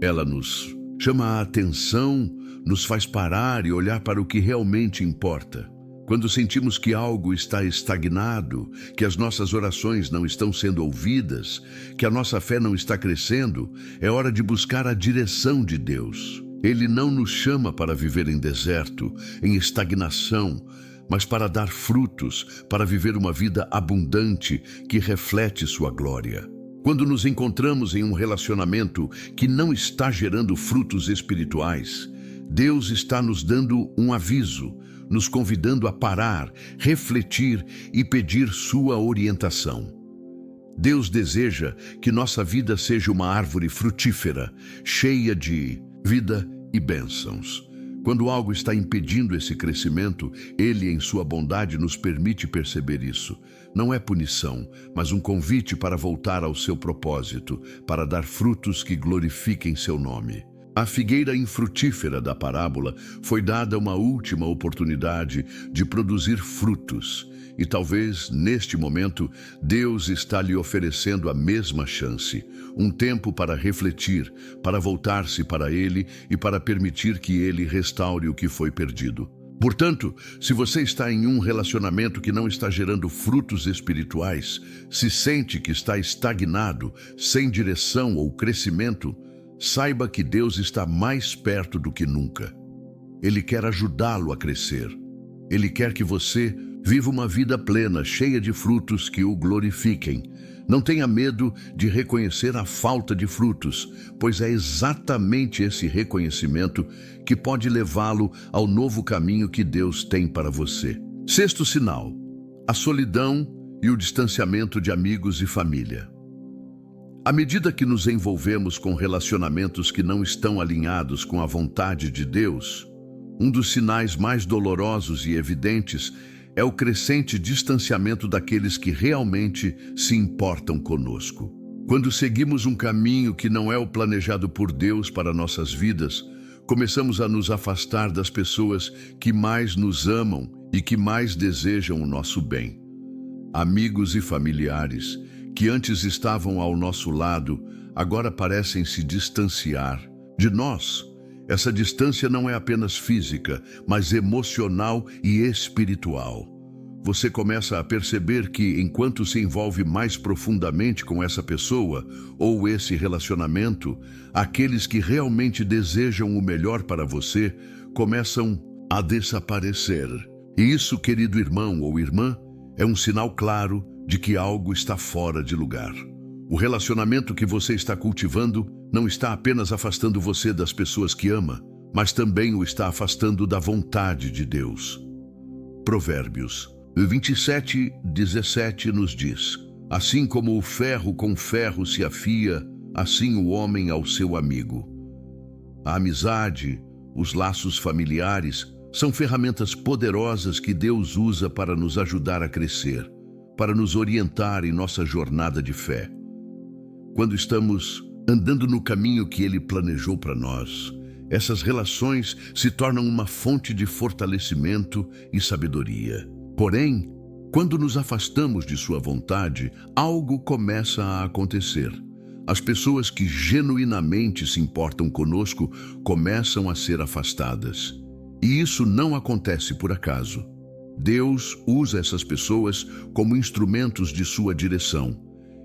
Ela nos chama a atenção, nos faz parar e olhar para o que realmente importa. Quando sentimos que algo está estagnado, que as nossas orações não estão sendo ouvidas, que a nossa fé não está crescendo, é hora de buscar a direção de Deus. Ele não nos chama para viver em deserto, em estagnação, mas para dar frutos, para viver uma vida abundante que reflete sua glória. Quando nos encontramos em um relacionamento que não está gerando frutos espirituais, Deus está nos dando um aviso, nos convidando a parar, refletir e pedir sua orientação. Deus deseja que nossa vida seja uma árvore frutífera, cheia de vida e bênçãos. Quando algo está impedindo esse crescimento, Ele, em sua bondade, nos permite perceber isso. Não é punição, mas um convite para voltar ao seu propósito, para dar frutos que glorifiquem seu nome. À figueira infrutífera da parábola foi dada uma última oportunidade de produzir frutos. E talvez, neste momento, Deus está lhe oferecendo a mesma chance. Um tempo para refletir, para voltar-se para Ele e para permitir que Ele restaure o que foi perdido. Portanto, se você está em um relacionamento que não está gerando frutos espirituais, se sente que está estagnado, sem direção ou crescimento, saiba que Deus está mais perto do que nunca. Ele quer ajudá-lo a crescer. Ele quer que você viva uma vida plena, cheia de frutos que o glorifiquem. Não tenha medo de reconhecer a falta de frutos, pois é exatamente esse reconhecimento que pode levá-lo ao novo caminho que Deus tem para você. Sexto sinal: a solidão e o distanciamento de amigos e família. À medida que nos envolvemos com relacionamentos que não estão alinhados com a vontade de Deus, um dos sinais mais dolorosos e evidentes é o crescente distanciamento daqueles que realmente se importam conosco. Quando seguimos um caminho que não é o planejado por Deus para nossas vidas, começamos a nos afastar das pessoas que mais nos amam e que mais desejam o nosso bem. Amigos e familiares que antes estavam ao nosso lado, agora parecem se distanciar de nós. Essa distância não é apenas física, mas emocional e espiritual. Você começa a perceber que, enquanto se envolve mais profundamente com essa pessoa ou esse relacionamento, aqueles que realmente desejam o melhor para você começam a desaparecer. E isso, querido irmão ou irmã, é um sinal claro de que algo está fora de lugar. O relacionamento que você está cultivando não está apenas afastando você das pessoas que ama, mas também o está afastando da vontade de Deus. Provérbios 27:17 nos diz: assim como o ferro com ferro se afia, assim o homem ao seu amigo. A amizade, os laços familiares, são ferramentas poderosas que Deus usa para nos ajudar a crescer, para nos orientar em nossa jornada de fé. Quando estamos andando no caminho que Ele planejou para nós, essas relações se tornam uma fonte de fortalecimento e sabedoria. Porém, quando nos afastamos de sua vontade, algo começa a acontecer. As pessoas que genuinamente se importam conosco começam a ser afastadas. E isso não acontece por acaso. Deus usa essas pessoas como instrumentos de sua direção.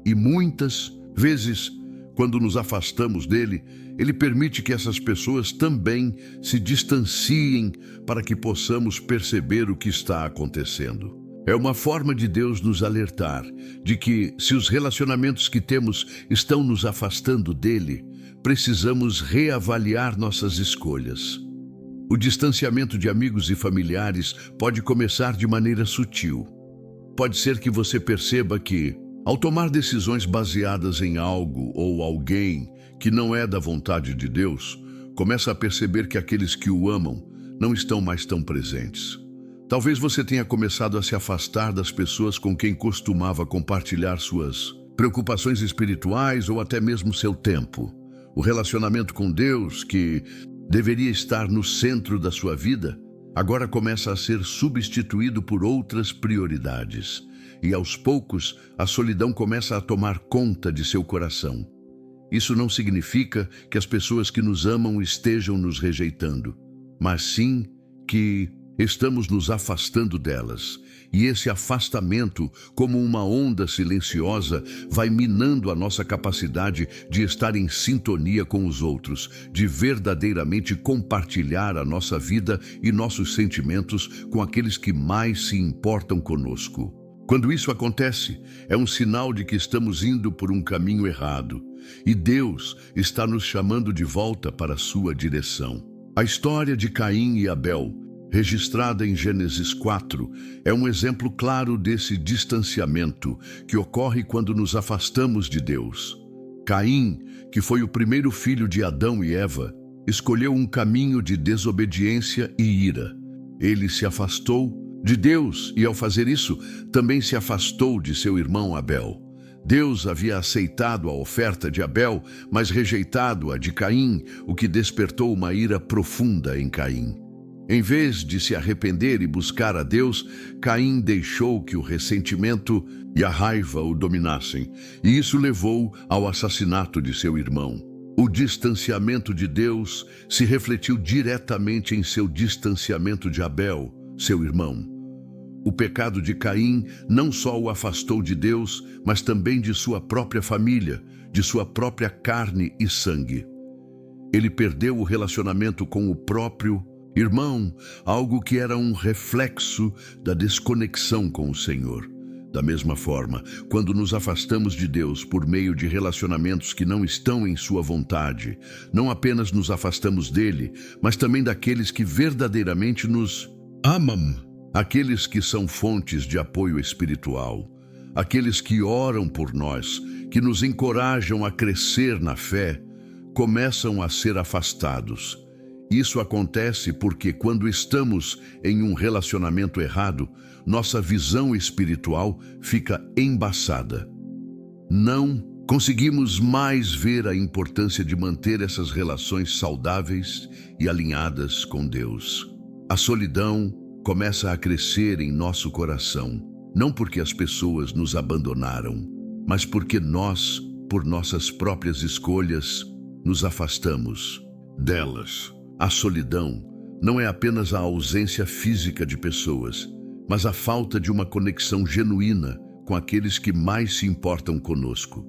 E muitas vezes, quando nos afastamos dele, ele permite que essas pessoas também se distanciem para que possamos perceber o que está acontecendo. É uma forma de Deus nos alertar de que, se os relacionamentos que temos estão nos afastando dele, precisamos reavaliar nossas escolhas. O distanciamento de amigos e familiares pode começar de maneira sutil. Pode ser que você perceba que, ao tomar decisões baseadas em algo ou alguém que não é da vontade de Deus, começa a perceber que aqueles que o amam não estão mais tão presentes. Talvez você tenha começado a se afastar das pessoas com quem costumava compartilhar suas preocupações espirituais ou até mesmo seu tempo. O relacionamento com Deus, que deveria estar no centro da sua vida, agora começa a ser substituído por outras prioridades. E aos poucos, a solidão começa a tomar conta de seu coração. Isso não significa que as pessoas que nos amam estejam nos rejeitando, mas sim que estamos nos afastando delas. E esse afastamento, como uma onda silenciosa, vai minando a nossa capacidade de estar em sintonia com os outros, de verdadeiramente compartilhar a nossa vida e nossos sentimentos com aqueles que mais se importam conosco. Quando isso acontece, é um sinal de que estamos indo por um caminho errado, e Deus está nos chamando de volta para a sua direção. A história de Caim e Abel, registrada em Gênesis 4, é um exemplo claro desse distanciamento que ocorre quando nos afastamos de Deus. Caim, que foi o primeiro filho de Adão e Eva, escolheu um caminho de desobediência e ira. Ele se afastou de Deus e, ao fazer isso, também se afastou de seu irmão Abel. Deus havia aceitado a oferta de Abel, mas rejeitado a de Caim, o que despertou uma ira profunda em Caim. Em vez de se arrepender e buscar a Deus, Caim deixou que o ressentimento e a raiva o dominassem, e isso levou ao assassinato de seu irmão. O distanciamento de Deus se refletiu diretamente em seu distanciamento de Abel, seu irmão. O pecado de Caim não só o afastou de Deus, mas também de sua própria família, de sua própria carne e sangue. Ele perdeu o relacionamento com o próprio irmão, algo que era um reflexo da desconexão com o Senhor. Da mesma forma, quando nos afastamos de Deus por meio de relacionamentos que não estão em sua vontade, não apenas nos afastamos dele, mas também daqueles que verdadeiramente nos amam, aqueles que são fontes de apoio espiritual, aqueles que oram por nós, que nos encorajam a crescer na fé, começam a ser afastados. Isso acontece porque, quando estamos em um relacionamento errado, nossa visão espiritual fica embaçada. Não conseguimos mais ver a importância de manter essas relações saudáveis e alinhadas com Deus. A solidão começa a crescer em nosso coração, não porque as pessoas nos abandonaram, mas porque nós, por nossas próprias escolhas, nos afastamos delas. A solidão não é apenas a ausência física de pessoas, mas a falta de uma conexão genuína com aqueles que mais se importam conosco.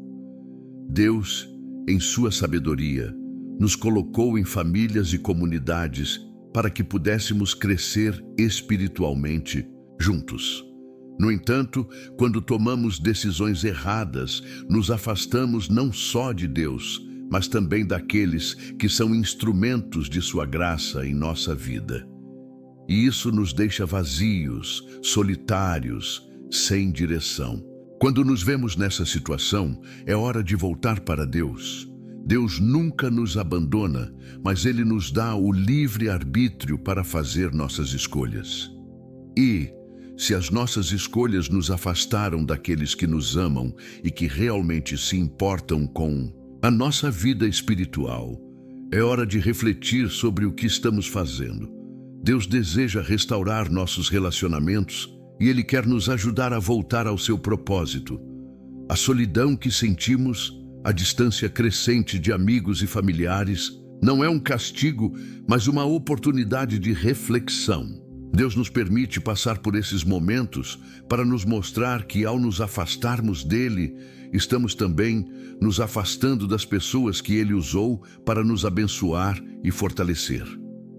Deus, em sua sabedoria, nos colocou em famílias e comunidades para que pudéssemos crescer espiritualmente juntos. No entanto, quando tomamos decisões erradas, nos afastamos não só de Deus, mas também daqueles que são instrumentos de sua graça em nossa vida. E isso nos deixa vazios, solitários, sem direção. Quando nos vemos nessa situação, é hora de voltar para Deus. Deus nunca nos abandona, mas Ele nos dá o livre arbítrio para fazer nossas escolhas. E, se as nossas escolhas nos afastaram daqueles que nos amam e que realmente se importam com a nossa vida espiritual, é hora de refletir sobre o que estamos fazendo. Deus deseja restaurar nossos relacionamentos e Ele quer nos ajudar a voltar ao seu propósito. A solidão que sentimos, a distância crescente de amigos e familiares, não é um castigo, mas uma oportunidade de reflexão. Deus nos permite passar por esses momentos para nos mostrar que, ao nos afastarmos dele, estamos também nos afastando das pessoas que Ele usou para nos abençoar e fortalecer.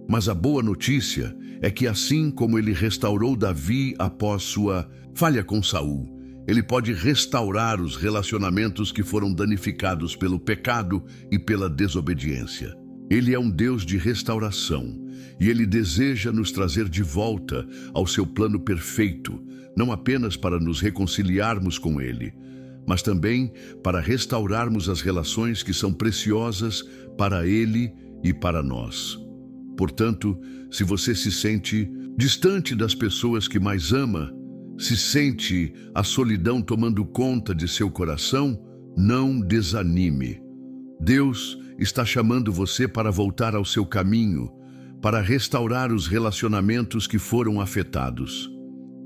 Mas a boa notícia é que, assim como Ele restaurou Davi após sua falha com Saul, Ele pode restaurar os relacionamentos que foram danificados pelo pecado e pela desobediência. Ele é um Deus de restauração e Ele deseja nos trazer de volta ao seu plano perfeito, não apenas para nos reconciliarmos com Ele, mas também para restaurarmos as relações que são preciosas para Ele e para nós. Portanto, se você se sente distante das pessoas que mais ama, se sente a solidão tomando conta de seu coração, não desanime. Deus está chamando você para voltar ao seu caminho, para restaurar os relacionamentos que foram afetados.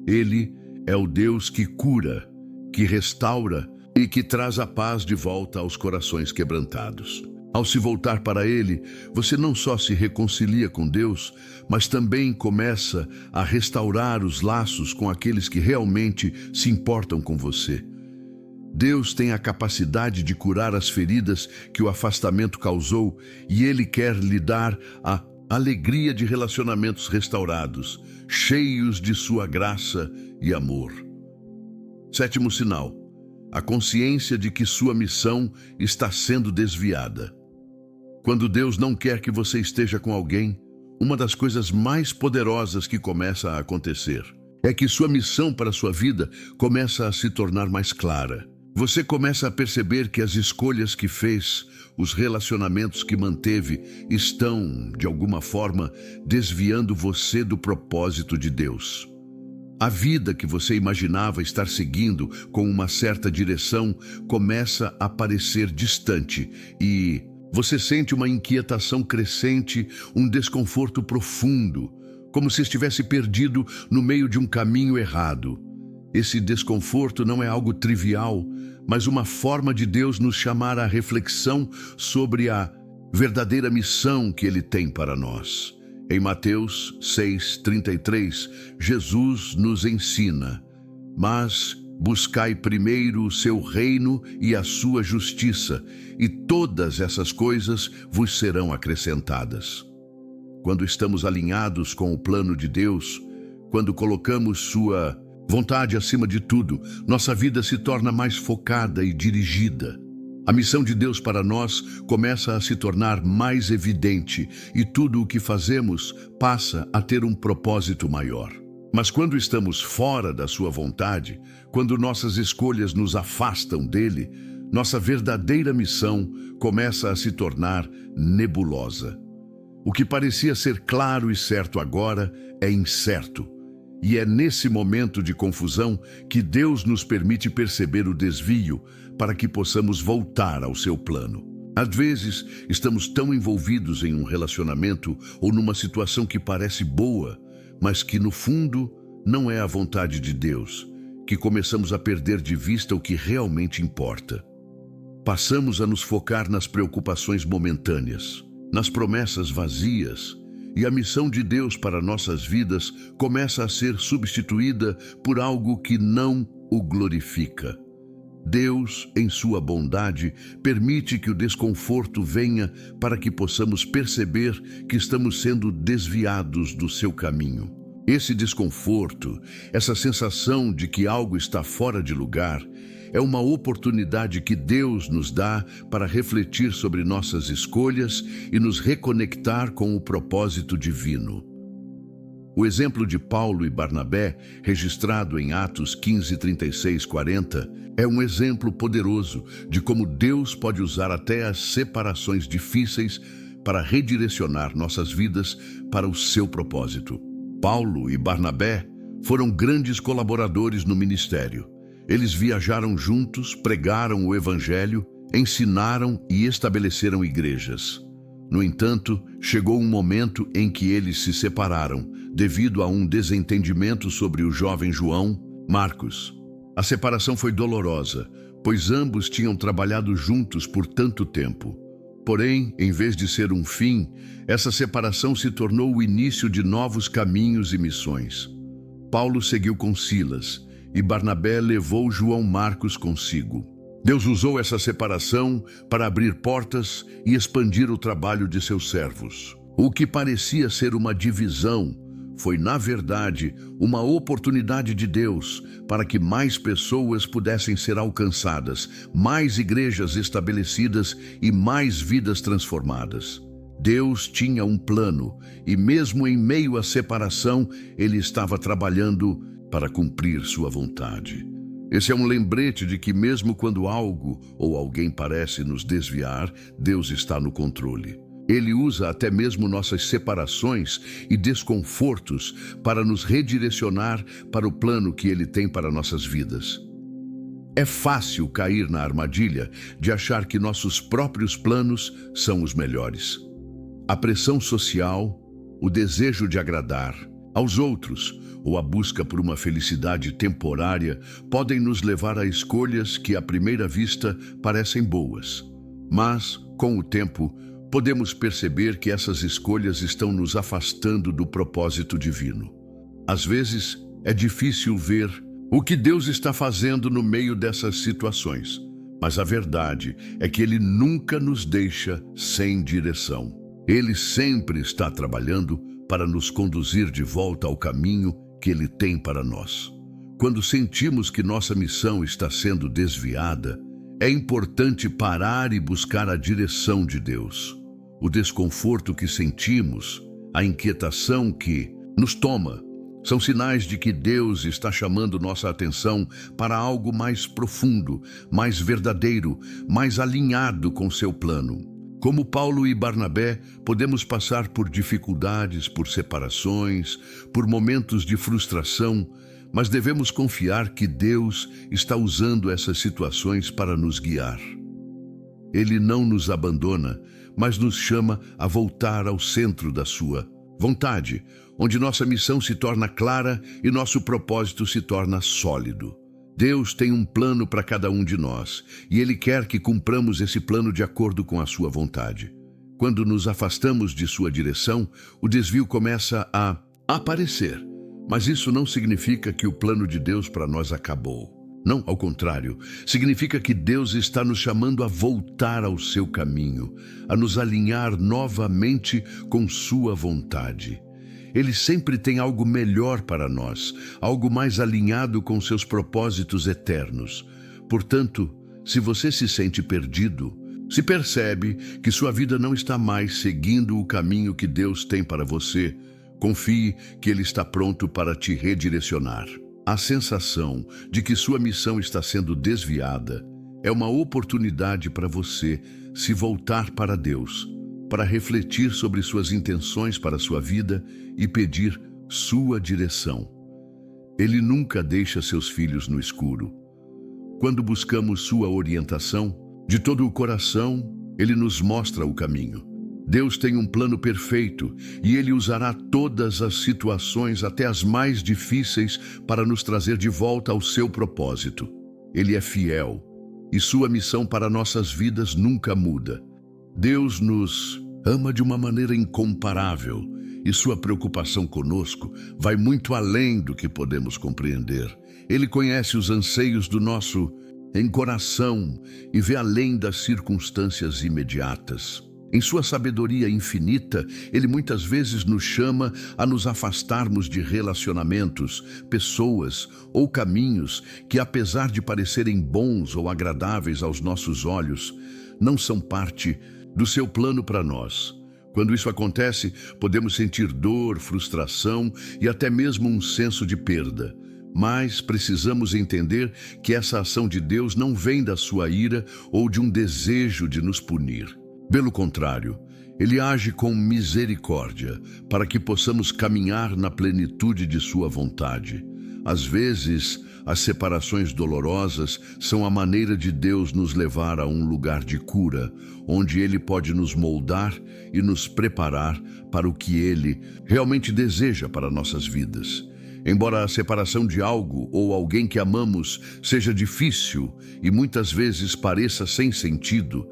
Ele é o Deus que cura, que restaura e que traz a paz de volta aos corações quebrantados. Ao se voltar para Ele, você não só se reconcilia com Deus, mas também começa a restaurar os laços com aqueles que realmente se importam com você. Deus tem a capacidade de curar as feridas que o afastamento causou e Ele quer lhe dar a alegria de relacionamentos restaurados, cheios de sua graça e amor. Sétimo sinal: a consciência de que sua missão está sendo desviada. Quando Deus não quer que você esteja com alguém, uma das coisas mais poderosas que começa a acontecer é que sua missão para a sua vida começa a se tornar mais clara. Você começa a perceber que as escolhas que fez, os relacionamentos que manteve, estão, de alguma forma, desviando você do propósito de Deus. A vida que você imaginava estar seguindo com uma certa direção começa a parecer distante e você sente uma inquietação crescente, um desconforto profundo, como se estivesse perdido no meio de um caminho errado. Esse desconforto não é algo trivial, mas uma forma de Deus nos chamar à reflexão sobre a verdadeira missão que Ele tem para nós. Em Mateus 6:33, Jesus nos ensina: mas buscai primeiro o seu reino e a sua justiça, e todas essas coisas vos serão acrescentadas. Quando estamos alinhados com o plano de Deus, quando colocamos sua vontade acima de tudo, nossa vida se torna mais focada e dirigida. A missão de Deus para nós começa a se tornar mais evidente e tudo o que fazemos passa a ter um propósito maior. Mas quando estamos fora da sua vontade, quando nossas escolhas nos afastam dele, nossa verdadeira missão começa a se tornar nebulosa. O que parecia ser claro e certo agora é incerto. E é nesse momento de confusão que Deus nos permite perceber o desvio para que possamos voltar ao seu plano. Às vezes, estamos tão envolvidos em um relacionamento ou numa situação que parece boa, mas que no fundo não é a vontade de Deus, que começamos a perder de vista o que realmente importa. Passamos a nos focar nas preocupações momentâneas, nas promessas vazias, e a missão de Deus para nossas vidas começa a ser substituída por algo que não o glorifica. Deus, em sua bondade, permite que o desconforto venha para que possamos perceber que estamos sendo desviados do seu caminho. Esse desconforto, essa sensação de que algo está fora de lugar, é uma oportunidade que Deus nos dá para refletir sobre nossas escolhas e nos reconectar com o propósito divino. O exemplo de Paulo e Barnabé, registrado em Atos 15:36-40, é um exemplo poderoso de como Deus pode usar até as separações difíceis para redirecionar nossas vidas para o seu propósito. Paulo e Barnabé foram grandes colaboradores no ministério. Eles viajaram juntos, pregaram o evangelho, ensinaram e estabeleceram igrejas. No entanto, chegou um momento em que eles se separaram, devido a um desentendimento sobre o jovem João, Marcos. A separação foi dolorosa, pois ambos tinham trabalhado juntos por tanto tempo. Porém, em vez de ser um fim, essa separação se tornou o início de novos caminhos e missões. Paulo seguiu com Silas, e Barnabé levou João Marcos consigo. Deus usou essa separação para abrir portas e expandir o trabalho de seus servos. O que parecia ser uma divisão foi, na verdade, uma oportunidade de Deus para que mais pessoas pudessem ser alcançadas, mais igrejas estabelecidas e mais vidas transformadas. Deus tinha um plano e, mesmo em meio à separação, Ele estava trabalhando para cumprir sua vontade. Esse é um lembrete de que mesmo quando algo ou alguém parece nos desviar, Deus está no controle. Ele usa até mesmo nossas separações e desconfortos para nos redirecionar para o plano que Ele tem para nossas vidas. É fácil cair na armadilha de achar que nossos próprios planos são os melhores. A pressão social, o desejo de agradar aos outros ou a busca por uma felicidade temporária podem nos levar a escolhas que à primeira vista parecem boas. Mas, Com o tempo, podemos perceber que essas escolhas estão nos afastando do propósito divino. Às vezes, é difícil ver o que Deus está fazendo no meio dessas situações, mas a verdade é que Ele nunca nos deixa sem direção. Ele sempre está trabalhando para nos conduzir de volta ao caminho que Ele tem para nós. Quando sentimos que nossa missão está sendo desviada, é importante parar e buscar a direção de Deus. O desconforto que sentimos, a inquietação que nos toma, são sinais de que Deus está chamando nossa atenção para algo mais profundo, mais verdadeiro, mais alinhado com seu plano. Como Paulo e Barnabé, podemos passar por dificuldades, por separações, por momentos de frustração, mas devemos confiar que Deus está usando essas situações para nos guiar. Ele não nos abandona, mas nos chama a voltar ao centro da sua vontade, onde nossa missão se torna clara e nosso propósito se torna sólido. Deus tem um plano para cada um de nós, e Ele quer que cumpramos esse plano de acordo com a sua vontade. Quando nos afastamos de sua direção, o desvio começa a aparecer. Mas isso não significa que o plano de Deus para nós acabou. Não, ao contrário, significa que Deus está nos chamando a voltar ao seu caminho, a nos alinhar novamente com sua vontade. Ele sempre tem algo melhor para nós, algo mais alinhado com seus propósitos eternos. Portanto, se você se sente perdido, se percebe que sua vida não está mais seguindo o caminho que Deus tem para você, confie que Ele está pronto para te redirecionar. A sensação de que sua missão está sendo desviada é uma oportunidade para você se voltar para Deus, para refletir sobre suas intenções para a sua vida e pedir sua direção. Ele nunca deixa seus filhos no escuro. Quando buscamos sua orientação, de todo o coração, Ele nos mostra o caminho. Deus tem um plano perfeito e Ele usará todas as situações, até as mais difíceis, para nos trazer de volta ao seu propósito. Ele é fiel e sua missão para nossas vidas nunca muda. Deus nos ama de uma maneira incomparável e sua preocupação conosco vai muito além do que podemos compreender. Ele conhece os anseios do nosso coração e vê além das circunstâncias imediatas. Em sua sabedoria infinita, Ele muitas vezes nos chama a nos afastarmos de relacionamentos, pessoas ou caminhos que, apesar de parecerem bons ou agradáveis aos nossos olhos, não são parte do seu plano para nós. Quando isso acontece, podemos sentir dor, frustração e até mesmo um senso de perda. Mas precisamos entender que essa ação de Deus não vem da sua ira ou de um desejo de nos punir. Pelo contrário, Ele age com misericórdia para que possamos caminhar na plenitude de sua vontade. Às vezes, as separações dolorosas são a maneira de Deus nos levar a um lugar de cura, onde Ele pode nos moldar e nos preparar para o que Ele realmente deseja para nossas vidas. Embora a separação de algo ou alguém que amamos seja difícil e muitas vezes pareça sem sentido,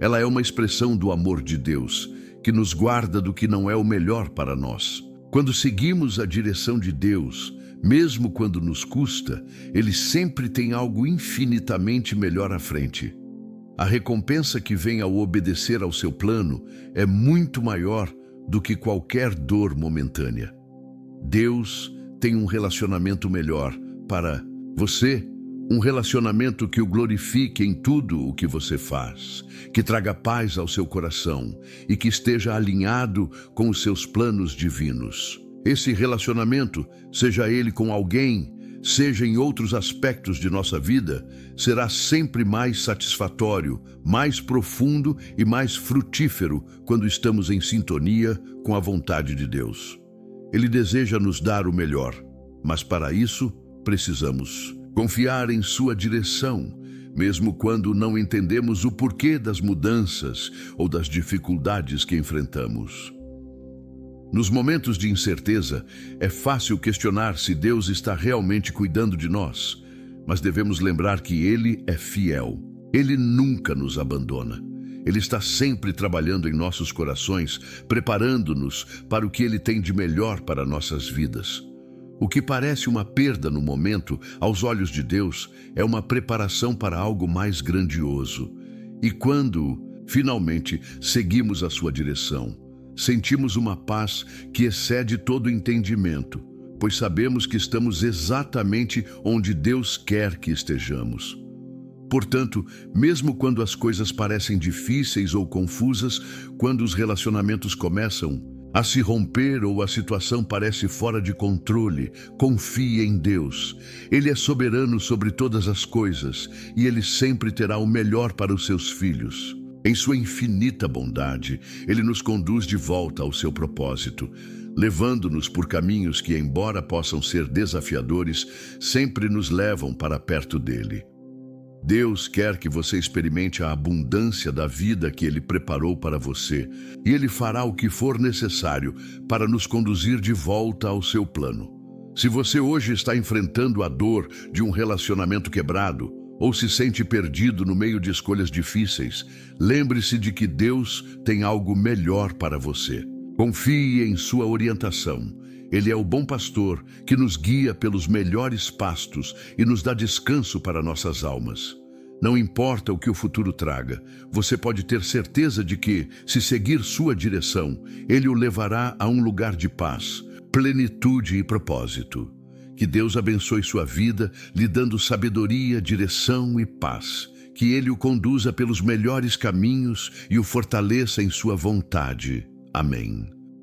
ela é uma expressão do amor de Deus, que nos guarda do que não é o melhor para nós. Quando seguimos a direção de Deus, mesmo quando nos custa, Ele sempre tem algo infinitamente melhor à frente. A recompensa que vem ao obedecer ao seu plano é muito maior do que qualquer dor momentânea. Deus tem um relacionamento melhor para você, um relacionamento que o glorifique em tudo o que você faz, que traga paz ao seu coração e que esteja alinhado com os seus planos divinos. Esse relacionamento, seja ele com alguém, seja em outros aspectos de nossa vida, será sempre mais satisfatório, mais profundo e mais frutífero quando estamos em sintonia com a vontade de Deus. Ele deseja nos dar o melhor, mas para isso precisamos confiar em sua direção, mesmo quando não entendemos o porquê das mudanças ou das dificuldades que enfrentamos. Nos momentos de incerteza, é fácil questionar se Deus está realmente cuidando de nós, mas devemos lembrar que Ele é fiel. Ele nunca nos abandona. Ele está sempre trabalhando em nossos corações, preparando-nos para o que Ele tem de melhor para nossas vidas. O que parece uma perda no momento, aos olhos de Deus, é uma preparação para algo mais grandioso. E quando, finalmente, seguimos a sua direção, sentimos uma paz que excede todo entendimento, pois sabemos que estamos exatamente onde Deus quer que estejamos. Portanto, mesmo quando as coisas parecem difíceis ou confusas, quando os relacionamentos começam a se romper ou a situação parece fora de controle, confie em Deus. Ele é soberano sobre todas as coisas e Ele sempre terá o melhor para os seus filhos. Em sua infinita bondade, Ele nos conduz de volta ao seu propósito, levando-nos por caminhos que, embora possam ser desafiadores, sempre nos levam para perto dele. Deus quer que você experimente a abundância da vida que Ele preparou para você, e Ele fará o que for necessário para nos conduzir de volta ao seu plano. Se você hoje está enfrentando a dor de um relacionamento quebrado, ou se sente perdido no meio de escolhas difíceis, lembre-se de que Deus tem algo melhor para você. Confie em sua orientação. Ele é o bom pastor que nos guia pelos melhores pastos e nos dá descanso para nossas almas. Não importa o que o futuro traga, você pode ter certeza de que, se seguir sua direção, Ele o levará a um lugar de paz, plenitude e propósito. Que Deus abençoe sua vida, lhe dando sabedoria, direção e paz. Que Ele o conduza pelos melhores caminhos e o fortaleça em sua vontade. Amém.